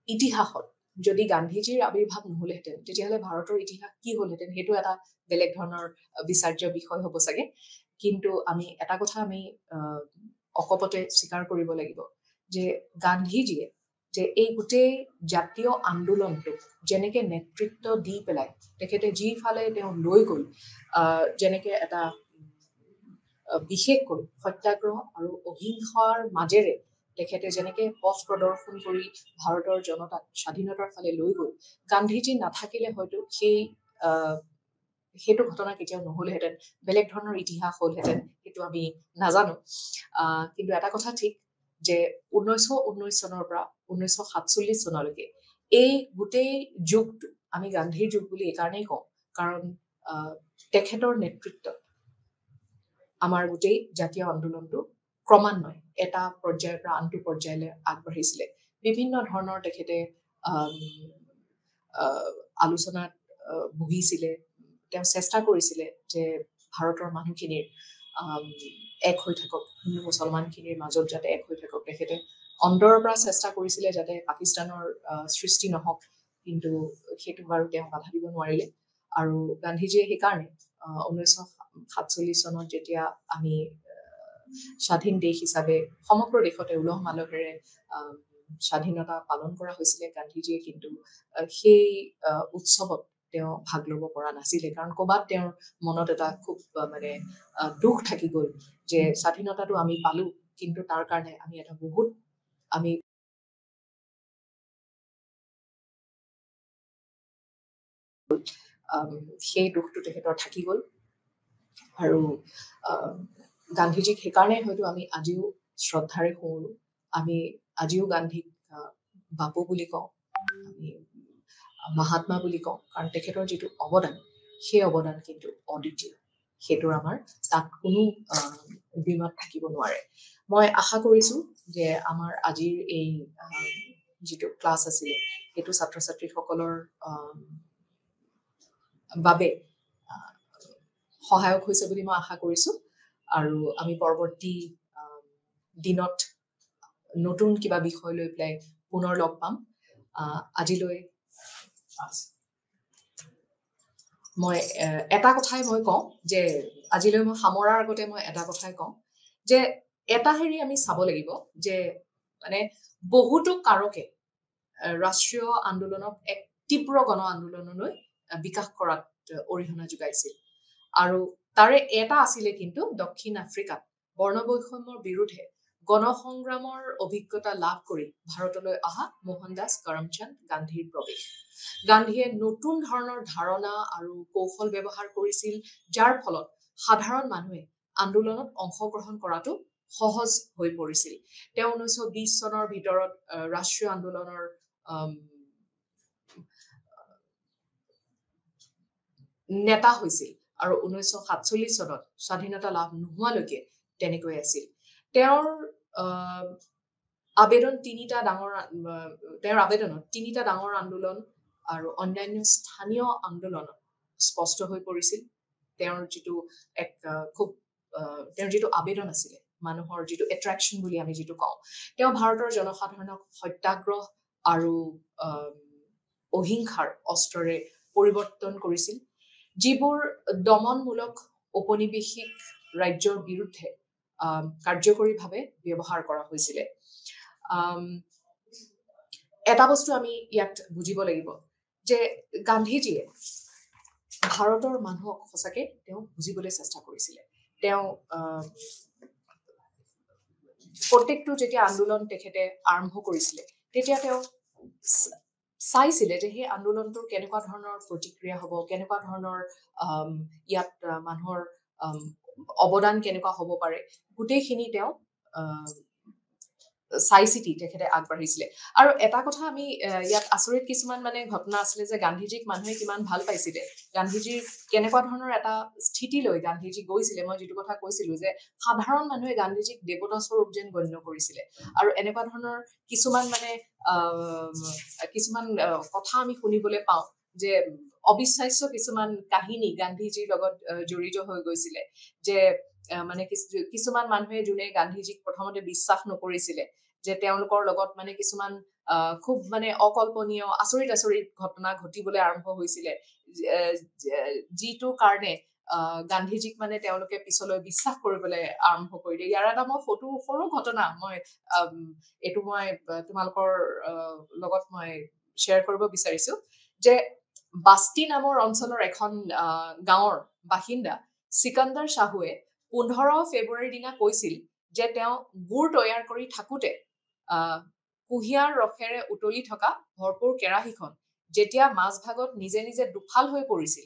ইতিহাসত যদি গান্ধীজীৰ আৱিৰ্ভাৱ নহ'লেহেঁতেন তেতিয়াহ'লে ভাৰতৰ ইতিহাস কি হ'লহেঁতেন সেইটো এটা বেলেগ ধৰণৰ বিচাৰ্য বিষয় হ'ব চাগে কিন্তু আমি এটা কথা আমি অকপতে স্বীকাৰ কৰিব লাগিব যে গান্ধীজীয়ে যে এই গোটেই জাতীয় আন্দোলনটোক যেনেকে নেতৃত্ব দি পেলাই তেখেতে যিফালে তেওঁ লৈ গ'ল যেনেকে এটা বিশেষকৈ সত্যাগ্ৰহ আৰু অহিংসাৰ মাজেৰে তেখেতে যেনেকে পথ প্ৰদৰ্শন কৰি ভাৰতৰ জনতাক স্বাধীনতাৰ ফালে লৈ গ'ল গান্ধীজী নাথাকিলে হয়তো সেইটো ঘটনা কেতিয়াও নহ'লহেঁতেন বেলেগ ধৰণৰ ইতিহাস হ'লহেঁতেন সেইটো আমি নাজানো কিন্তু এটা কথা ঠিক যে 1919 চনৰ পৰা 1947 চনলৈকে এই গোটেই যুগটো আমি গান্ধীৰ যুগ বুলি এইকাৰণেই কওঁ কাৰণ তেখেতৰ নেতৃত্বত আমাৰ গোটেই জাতীয় আন্দোলনটো ক্ৰমান্বয়ে এটা পৰ্যায়ৰ পৰা আনটো পৰ্যায়লৈ আগবাঢ়িছিলে বিভিন্ন ধৰণৰ তেখেতে আলোচনাত বহিছিলে তেওঁ চেষ্টা কৰিছিলে যে ভাৰতৰ মানুহখিনিৰ এক হৈ থাকক হিন্দু মুছলমানখিনিৰ মাজত যাতে এক হৈ থাকক তেখেতে অন্তৰৰ পৰা চেষ্টা কৰিছিলে যাতে পাকিস্তানৰ সৃষ্টি নহওক কিন্তু সেইটো বাৰু তেওঁ বাধা দিব নোৱাৰিলে আৰু গান্ধীজীয়ে সেইকাৰণে 1947 চনত যেতিয়া আমি স্বাধীন দেশ হিচাপে সমগ্ৰ দেশতে উলহ মালহেৰে স্বাধীনতা পালন কৰা হৈছিলে গান্ধীজীয়ে কিন্তু সেই উৎসৱত তেওঁ ভাগ ল'ব পৰা নাছিলে কাৰণ ক'ৰবাত তেওঁৰ মনত এটা খুব মানে দুখ থাকি গ'ল যে স্বাধীনতাটো আমি পালো কিন্তু তাৰ কাৰণে আমি এটা বহুত আমি সেই দুখটো তেখেতৰ থাকি গ'ল আৰু গান্ধীজীক সেইকাৰণে হয়তো আমি আজিও শ্ৰদ্ধাৰে শুৱৰো আমি আজিও গান্ধীক বাপু বুলি কওঁ আমি মহাত্মা বুলি কওঁ কাৰণ তেখেতৰ যিটো অৱদান সেই অৱদান কিন্তু অদ্বিতীয় সেইটোৰ আমাৰ তাত কোনো দ্বিমত থাকিব নোৱাৰে মই আশা কৰিছো যে আমাৰ আজিৰ এই যিটো ক্লাছ আছিলে সেইটো ছাত্ৰ ছাত্ৰীসকলৰ বাবে সহায়ক হৈছে বুলি মই আশা কৰিছো আৰু আমি পৰৱৰ্তী দিনত নতুন কিবা বিষয় লৈ পেলাই পুনৰ লগ পাম আজিলৈ মই এটা কথাই মই কওঁ যে আজিলৈ মই সামৰাৰ আগতে মই এটা কথাই কওঁ যে এটা হেৰি আমি চাব লাগিব যে মানে বহুতো কাৰকে ৰাষ্ট্ৰীয় আন্দোলনক এক তীব্ৰ গণ আন্দোলনলৈ বিকাশ কৰাত অৰিহণা যোগাইছিল আৰু তাৰে এটা আছিলে কিন্তু দক্ষিণ আফ্ৰিকাত বৰ্ণবৈষম্যৰ বিৰুদ্ধে গণসংগ্ৰামৰ অভিজ্ঞতা লাভ কৰি ভাৰতলৈ অহা মোহনদাস কৰমচান্দ গান্ধীৰ প্ৰৱেশ গান্ধীয়ে নতুন ধৰণৰ ধাৰণা আৰু কৌশল ব্যৱহাৰ কৰিছিল যাৰ ফলত সাধাৰণ মানুহে আন্দোলনত অংশগ্ৰহণ কৰাটো সহজ হৈ পৰিছিল তেওঁ 1920 চনৰ ভিতৰত ৰাষ্ট্ৰীয় আন্দোলনৰ নেতা হৈছিল আৰু 1947 চনত স্বাধীনতা লাভ নোহোৱালৈকে তেনেকৈ আছিল তেওঁৰ আবেদনত তিনিটা ডাঙৰ আন্দোলন আৰু অন্যান্য স্থানীয় আন্দোলন স্পষ্ট হৈ পৰিছিল তেওঁৰ যিটো এক খুব তেওঁৰ যিটো আবেদন আছিলে মানুহৰ যিটো এট্ৰেকশ্যন বুলি আমি যিটো কওঁ তেওঁ ভাৰতৰ জনসাধাৰণক সত্যাগ্ৰহ আৰু অহিংসাৰ অস্ত্ৰৰে পৰিৱৰ্তন কৰিছিল যিবোৰ দমনমূলক ঔপনিৱেশিক ৰাজ্যৰ বিৰুদ্ধে কাৰ্যকৰীভাৱে ব্যৱহাৰ কৰা হৈছিলে এটা বস্তু আমি ইয়াত বুজিব লাগিব যে গান্ধীজীয়ে ভাৰতৰ মানুহক সঁচাকে তেওঁ বুজিবলৈ চেষ্টা কৰিছিলে তেওঁ প্ৰত্যেকটো যেতিয়া আন্দোলন তেখেতে আৰম্ভ কৰিছিলে তেতিয়া তেওঁ চাইছিলে যে সেই আন্দোলনটোৰ কেনেকুৱা ধৰণৰ প্ৰতিক্ৰিয়া হ'ব, কেনেকুৱা ধৰণৰ ইয়াত মানুহৰ অৱদান কেনেকুৱা হ'ব পাৰে, গোটেইখিনি তেওঁ চাই চিতি তেখেতে আগবাঢ়িছিলে। আৰু এটা কথা আমি ইয়াত আচৰিত কিছুমান মানে ঘটনা আছিলে যে গান্ধীজীক মানুহে কিমান ভাল পাইছিলে, গান্ধীজীৰ কেনেকুৱা ধৰণৰ এটা স্থিতি লৈ গান্ধীজী গৈছিলে। মই যিটো কথা কৈছিলো যে সাধাৰণ মানুহে গান্ধীজীক দেৱতা স্বৰূপ যেন গণ্য কৰিছিলে। আৰু এনেকুৱা ধৰণৰ কিছুমান মানে কিছুমান কথা আমি শুনিবলৈ পাওঁ যে অবিশ্বাস্য কিছুমান কাহিনী গান্ধীজীৰ লগত জড়িত হৈ গৈছিলে। যে মানে কিছুমান মানুহে যোনে গান্ধীজীক প্ৰথমতে বিশ্বাস নকৰিছিলে, যে তেওঁলোকৰ লগত মানে কিছুমান খুব মানে অকল্পনীয় আচৰিত আচৰিত ঘটনা ঘটিবলৈ আৰম্ভ হৈছিলে, যিটো কাৰণে গান্ধীজীক মানে তেওঁলোকে পিছলৈ বিশ্বাস কৰিবলৈ আৰম্ভ কৰিলে। ইয়াৰ এটা মই সৰু ঘটনা মই এইটো মই তোমালোকৰ লগত মই শ্বেয়াৰ কৰিব বিচাৰিছো যে বাস্তি নামৰ অঞ্চলৰ এখন গাঁৱৰ বাসিন্দা চিকান্দাৰ শাহুৱে 15 ফেব্ৰুৱাৰীৰ দিনা কৈছিল যে তেওঁ গুড় তৈয়াৰ কৰি থাকোতে কুঁহিয়াৰ ৰসেৰে উতলি থকা ভৰপূৰ কেৰাহীখন যেতিয়া মাজভাগত নিজে নিজে দুফাল হৈ পৰিছিল,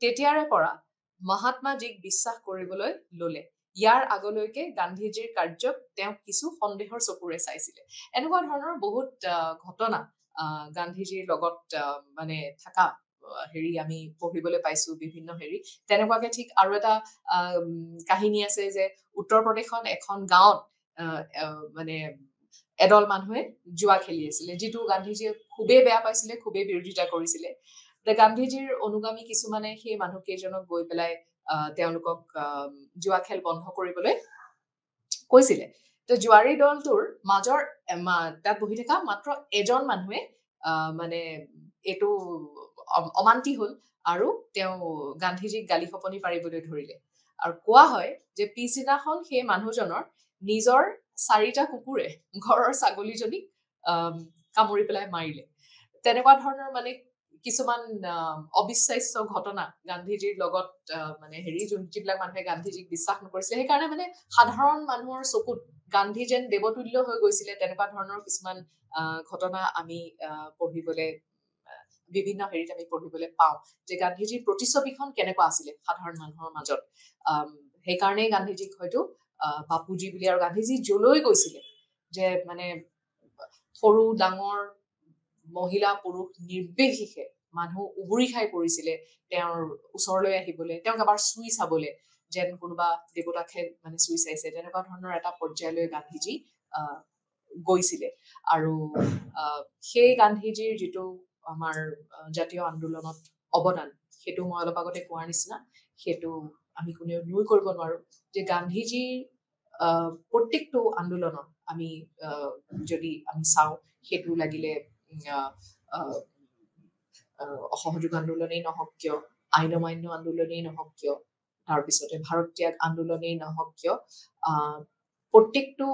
তেতিয়াৰে পৰা মহাত্মাজীক বিশ্বাস কৰিবলৈ ললে। ইয়াৰ আগলৈকে গান্ধীজীৰ কাৰ্যক তেওঁ কিছু সন্দেহৰ চকুৰে চাইছিলে। এনেকুৱা ধৰণৰ বহুত ঘটনা গান্ধীজীৰ লগত মানে থকা হেৰি আমি পঢ়িবলৈ পাইছো বিভিন্ন হেৰি। তেনেকুৱাকে ঠিক আৰু এটা কাহিনী আছে যে উত্তৰ প্ৰদেশৰ এখন গাঁৱত মানে এদল মানুহে জুৱা খেলি আছিলে, যিটো গান্ধীজীয়ে খুবেই বেয়া পাইছিলে, খুবেই বিৰোধিতা কৰিছিলে। গান্ধীজীৰ অনুগামী কিছুমানে সেই মানুহ কেইজনক গৈ পেলাই তেওঁলোকক জুৱা খেল বন্ধ কৰিবলৈ কৈছিলে। তো জুৱাৰী দলটোৰ মাজৰ তাত বহি থকা মাত্ৰ এজন মানুহে মানে এইটো অমান্তি হল আৰু তেওঁ গান্ধীজীক গালি শপনি পাৰিবলৈ ধৰিলে। আৰু কোৱা হয় যে পিছদিনাখন সেই মানুহজনৰ নিজৰ 4টা কুকুৰে ঘৰৰ ছাগলীজনীক কামুৰি পেলাই মাৰিলে। তেনেকুৱা ধৰণৰ মানে কিছুমান অবিশ্বাস্য ঘটনা গান্ধীজীৰ লগত মানে হেৰি যিবিলাক মানুহে গান্ধীজীক বিশ্বাস নকৰিছিলে, সেইকাৰণে মানে সাধাৰণ মানুহৰ চকুত গান্ধী যেন দেৱতুল্য হৈ গৈছিলে। তেনেকুৱা ধৰণৰ কিছুমান ঘটনা আমি পঢ়িবলৈ বিভিন্ন হেৰিত আমি পঢ়িবলৈ পাওঁ যে গান্ধীজীৰ প্ৰতিচ্ছবিখন কেনেকুৱা আছিলে সাধাৰণ মানুহৰ মাজত। সেইকাৰণেই গান্ধীজীক হয়তো বাপুজী বুলি, আৰু গান্ধীজী যলৈ গৈছিলে যে মানে সৰু ডাঙৰ মহিলা পুৰুষ নিৰ্বিশেষে মানুহ উবুৰি খাই পৰিছিলে তেওঁৰ ওচৰলৈ আহিবলৈ, তেওঁক এবাৰ চুই চাবলৈ, যেন কোনোবা দেৱতাকহে মানে চুই চাইছে। তেনেকুৱা ধৰণৰ এটা পৰ্যায়লৈ গান্ধীজী গৈছিলে। আৰু সেই গান্ধীজীৰ যিটো আমাৰ জাতীয় আন্দোলনত অৱদান, সেইটো মই অলপ আগতে কোৱাৰ নিচিনা, সেইটো আমি কোনেও নুই কৰিব নোৱাৰো যে গান্ধীজীৰ প্ৰত্যেকটো আন্দোলনত আমি যদি আমি চাওঁ, সেইটো লাগিলে অসহযোগ আন্দোলনেই নহওক কিয়, আইন অমান্য আন্দোলনেই নহওক কিয়, তাৰপিছতে ভাৰত ত্যাগ আন্দোলনেই নহওক কিয়, প্ৰত্যেকটো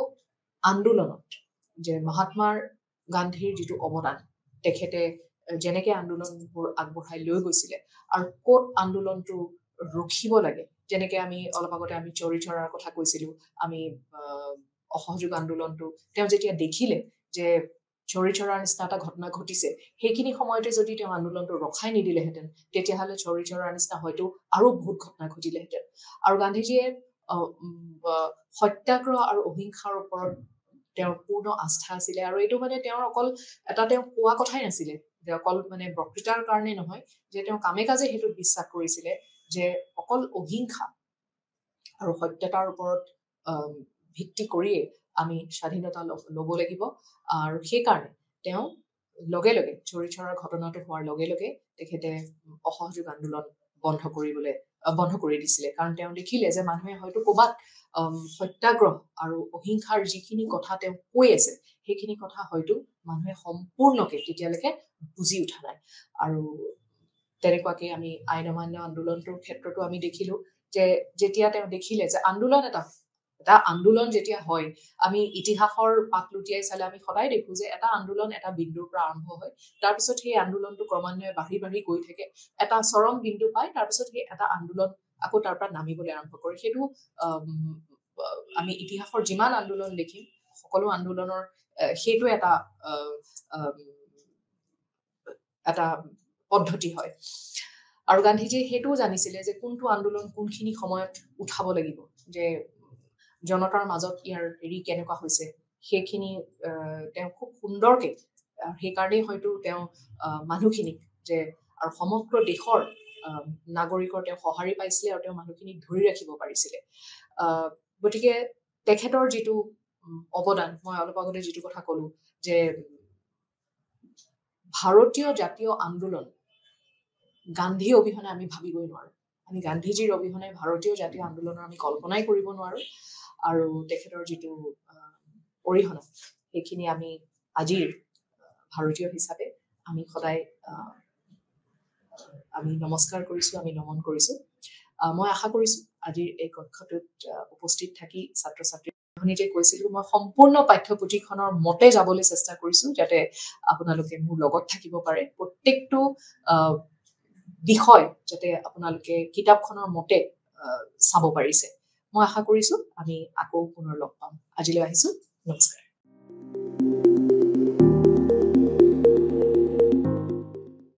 আন্দোলনত যে মহাত্মা গান্ধীৰ যিটো অৱদান, তেখেতে যেনেকে আন্দোলনবোৰ আগবঢ়াই লৈ গৈছিলে আৰু ক'ত আন্দোলনটো ৰখিব লাগে, যেনেকে আমি অলপ আগতে আমি চৌৰি চৌৰাৰ কথা কৈছিলো, আমি অসহযোগ আন্দোলনটো তেওঁ যেতিয়া দেখিলে যে চৌৰি চৌৰাৰ নিচিনা এটা ঘটনা ঘটিছে, সেইখিনি সময়তে যদি তেওঁ আন্দোলনটো ৰখাই নিদিলেহেঁতেন, তেতিয়াহ'লে চৌৰি চৌৰাৰ নিচিনা হয়তো আৰু বহুত ঘটনা ঘটিলেহেঁতেন। আৰু গান্ধীজীয়ে সত্যাগ্ৰহ আৰু অহিংসাৰ ওপৰত তেওঁৰ পূৰ্ণ আস্থা আছিলে। আৰু এইটো মানে তেওঁৰ অকল এটা তেওঁ কোৱা কথাই নাছিলে, যে অকল মানে বক্তৃতাৰ কাৰণে নহয়, যে তেওঁ কামে কাজে সেইটো বিশ্বাস কৰিছিলে যে অকল অহিংসা আৰু সত্যতাৰ ওপৰত ভিত্তি কৰিয়ে আমি স্বাধীনতা ল'ব লাগিব। আৰু সেইকাৰণে তেওঁ লগে লগে চৌৰি চৌৰাৰ ঘটনাটো হোৱাৰ লগে লগে তেখেতে অসহযোগ আন্দোলন বন্ধ কৰি দিছিলে। কাৰণ তেওঁ দেখিলে যে মানুহে হয়তো ক'ৰবাত সত্যাগ্ৰহ আৰু অহিংসাৰ যিখিনি কথা তেওঁ কৈ আছে, সেইখিনি কথা হয়তো মানুহে সম্পূৰ্ণকে তেতিয়ালৈকে বুজি উঠা নাই। আৰু তেনেকুৱাকে আমি আইন অমান্য আন্দোলনটোৰ ক্ষেত্ৰতো আমি দেখিলো যে যেতিয়া তেওঁ দেখিলে যে আন্দোলন এটা আন্দোলন যেতিয়া হয়, আমি ইতিহাসৰ পাত লুটিয়াই চালে আমি সদায় দেখো যে এটা আন্দোলন এটা বিন্দুৰ পৰা আৰম্ভ হয়, তাৰপিছত সেই আন্দোলনটো ক্ৰমান্বয়ে বাঢ়ি বাঢ়ি গৈ থাকে, এটা চৰম বিন্দু পায়, তাৰপিছত সেই এটা আন্দোলন আকৌ তাৰ পৰা নামিবলৈ আৰম্ভ কৰে। সেইটো আমি ইতিহাসৰ যিমান আন্দোলন দেখিম, সকলো আন্দোলনৰ সেইটো এটা এটা পদ্ধতি হয় আৰু গান্ধীজীয়ে সেইটোও জানিছিলে যে কোনটো আন্দোলন কোনখিনি সময়ত উঠাব লাগিব যে জনতাৰ মাজত ইয়াৰ হেৰি কেনেকুৱা হৈছে সেইখিনি তেওঁ খুব সুন্দৰকে সেইকাৰণেই হয়তো তেওঁ মানুহখিনিক যে আৰু সমগ্ৰ দেশৰ নাগৰিকৰ তেওঁ সঁহাৰি পাইছিলে আৰু তেওঁ মানুহখিনিক ধৰি ৰাখিব পাৰিছিলে গতিকে তেখেতৰ যিটো অৱদান মই অলপ আগতে যিটো কথা ক'লো যে ভাৰতীয় জাতীয় আন্দোলন গান্ধী অবিহনে আমি ভাবিবই নোৱাৰো আমি গান্ধীজীৰ অবিহনে ভাৰতীয় জাতীয় আন্দোলনৰ আমি কল্পনাই কৰিব নোৱাৰো আৰু তেখেতৰ যিটো অৰিহণা সেইখিনি আমি আজিৰ ভাৰতীয় হিচাপে আমি সদায় আমি নমস্কাৰ কৰিছো আমি নমন কৰিছো মই আশা কৰিছো আজিৰ এই কক্ষটোত উপস্থিত থাকি ছাত্ৰ ছাত্ৰী নিজে কৈছিলো মই সম্পূৰ্ণ পাঠ্যপুথিখনৰ মতে যাবলৈ চেষ্টা কৰিছো যাতে আপোনালোকে মোৰ লগত থাকিব পাৰে প্ৰত্যেকটো বিষয় যাতে আপোনালোকে কিতাপখনৰ মতে চাব পাৰিছে মই আশা কৰিছো আমি আকৌ পুনৰ লগ পাম আজিলৈ আহিছো নমস্কাৰ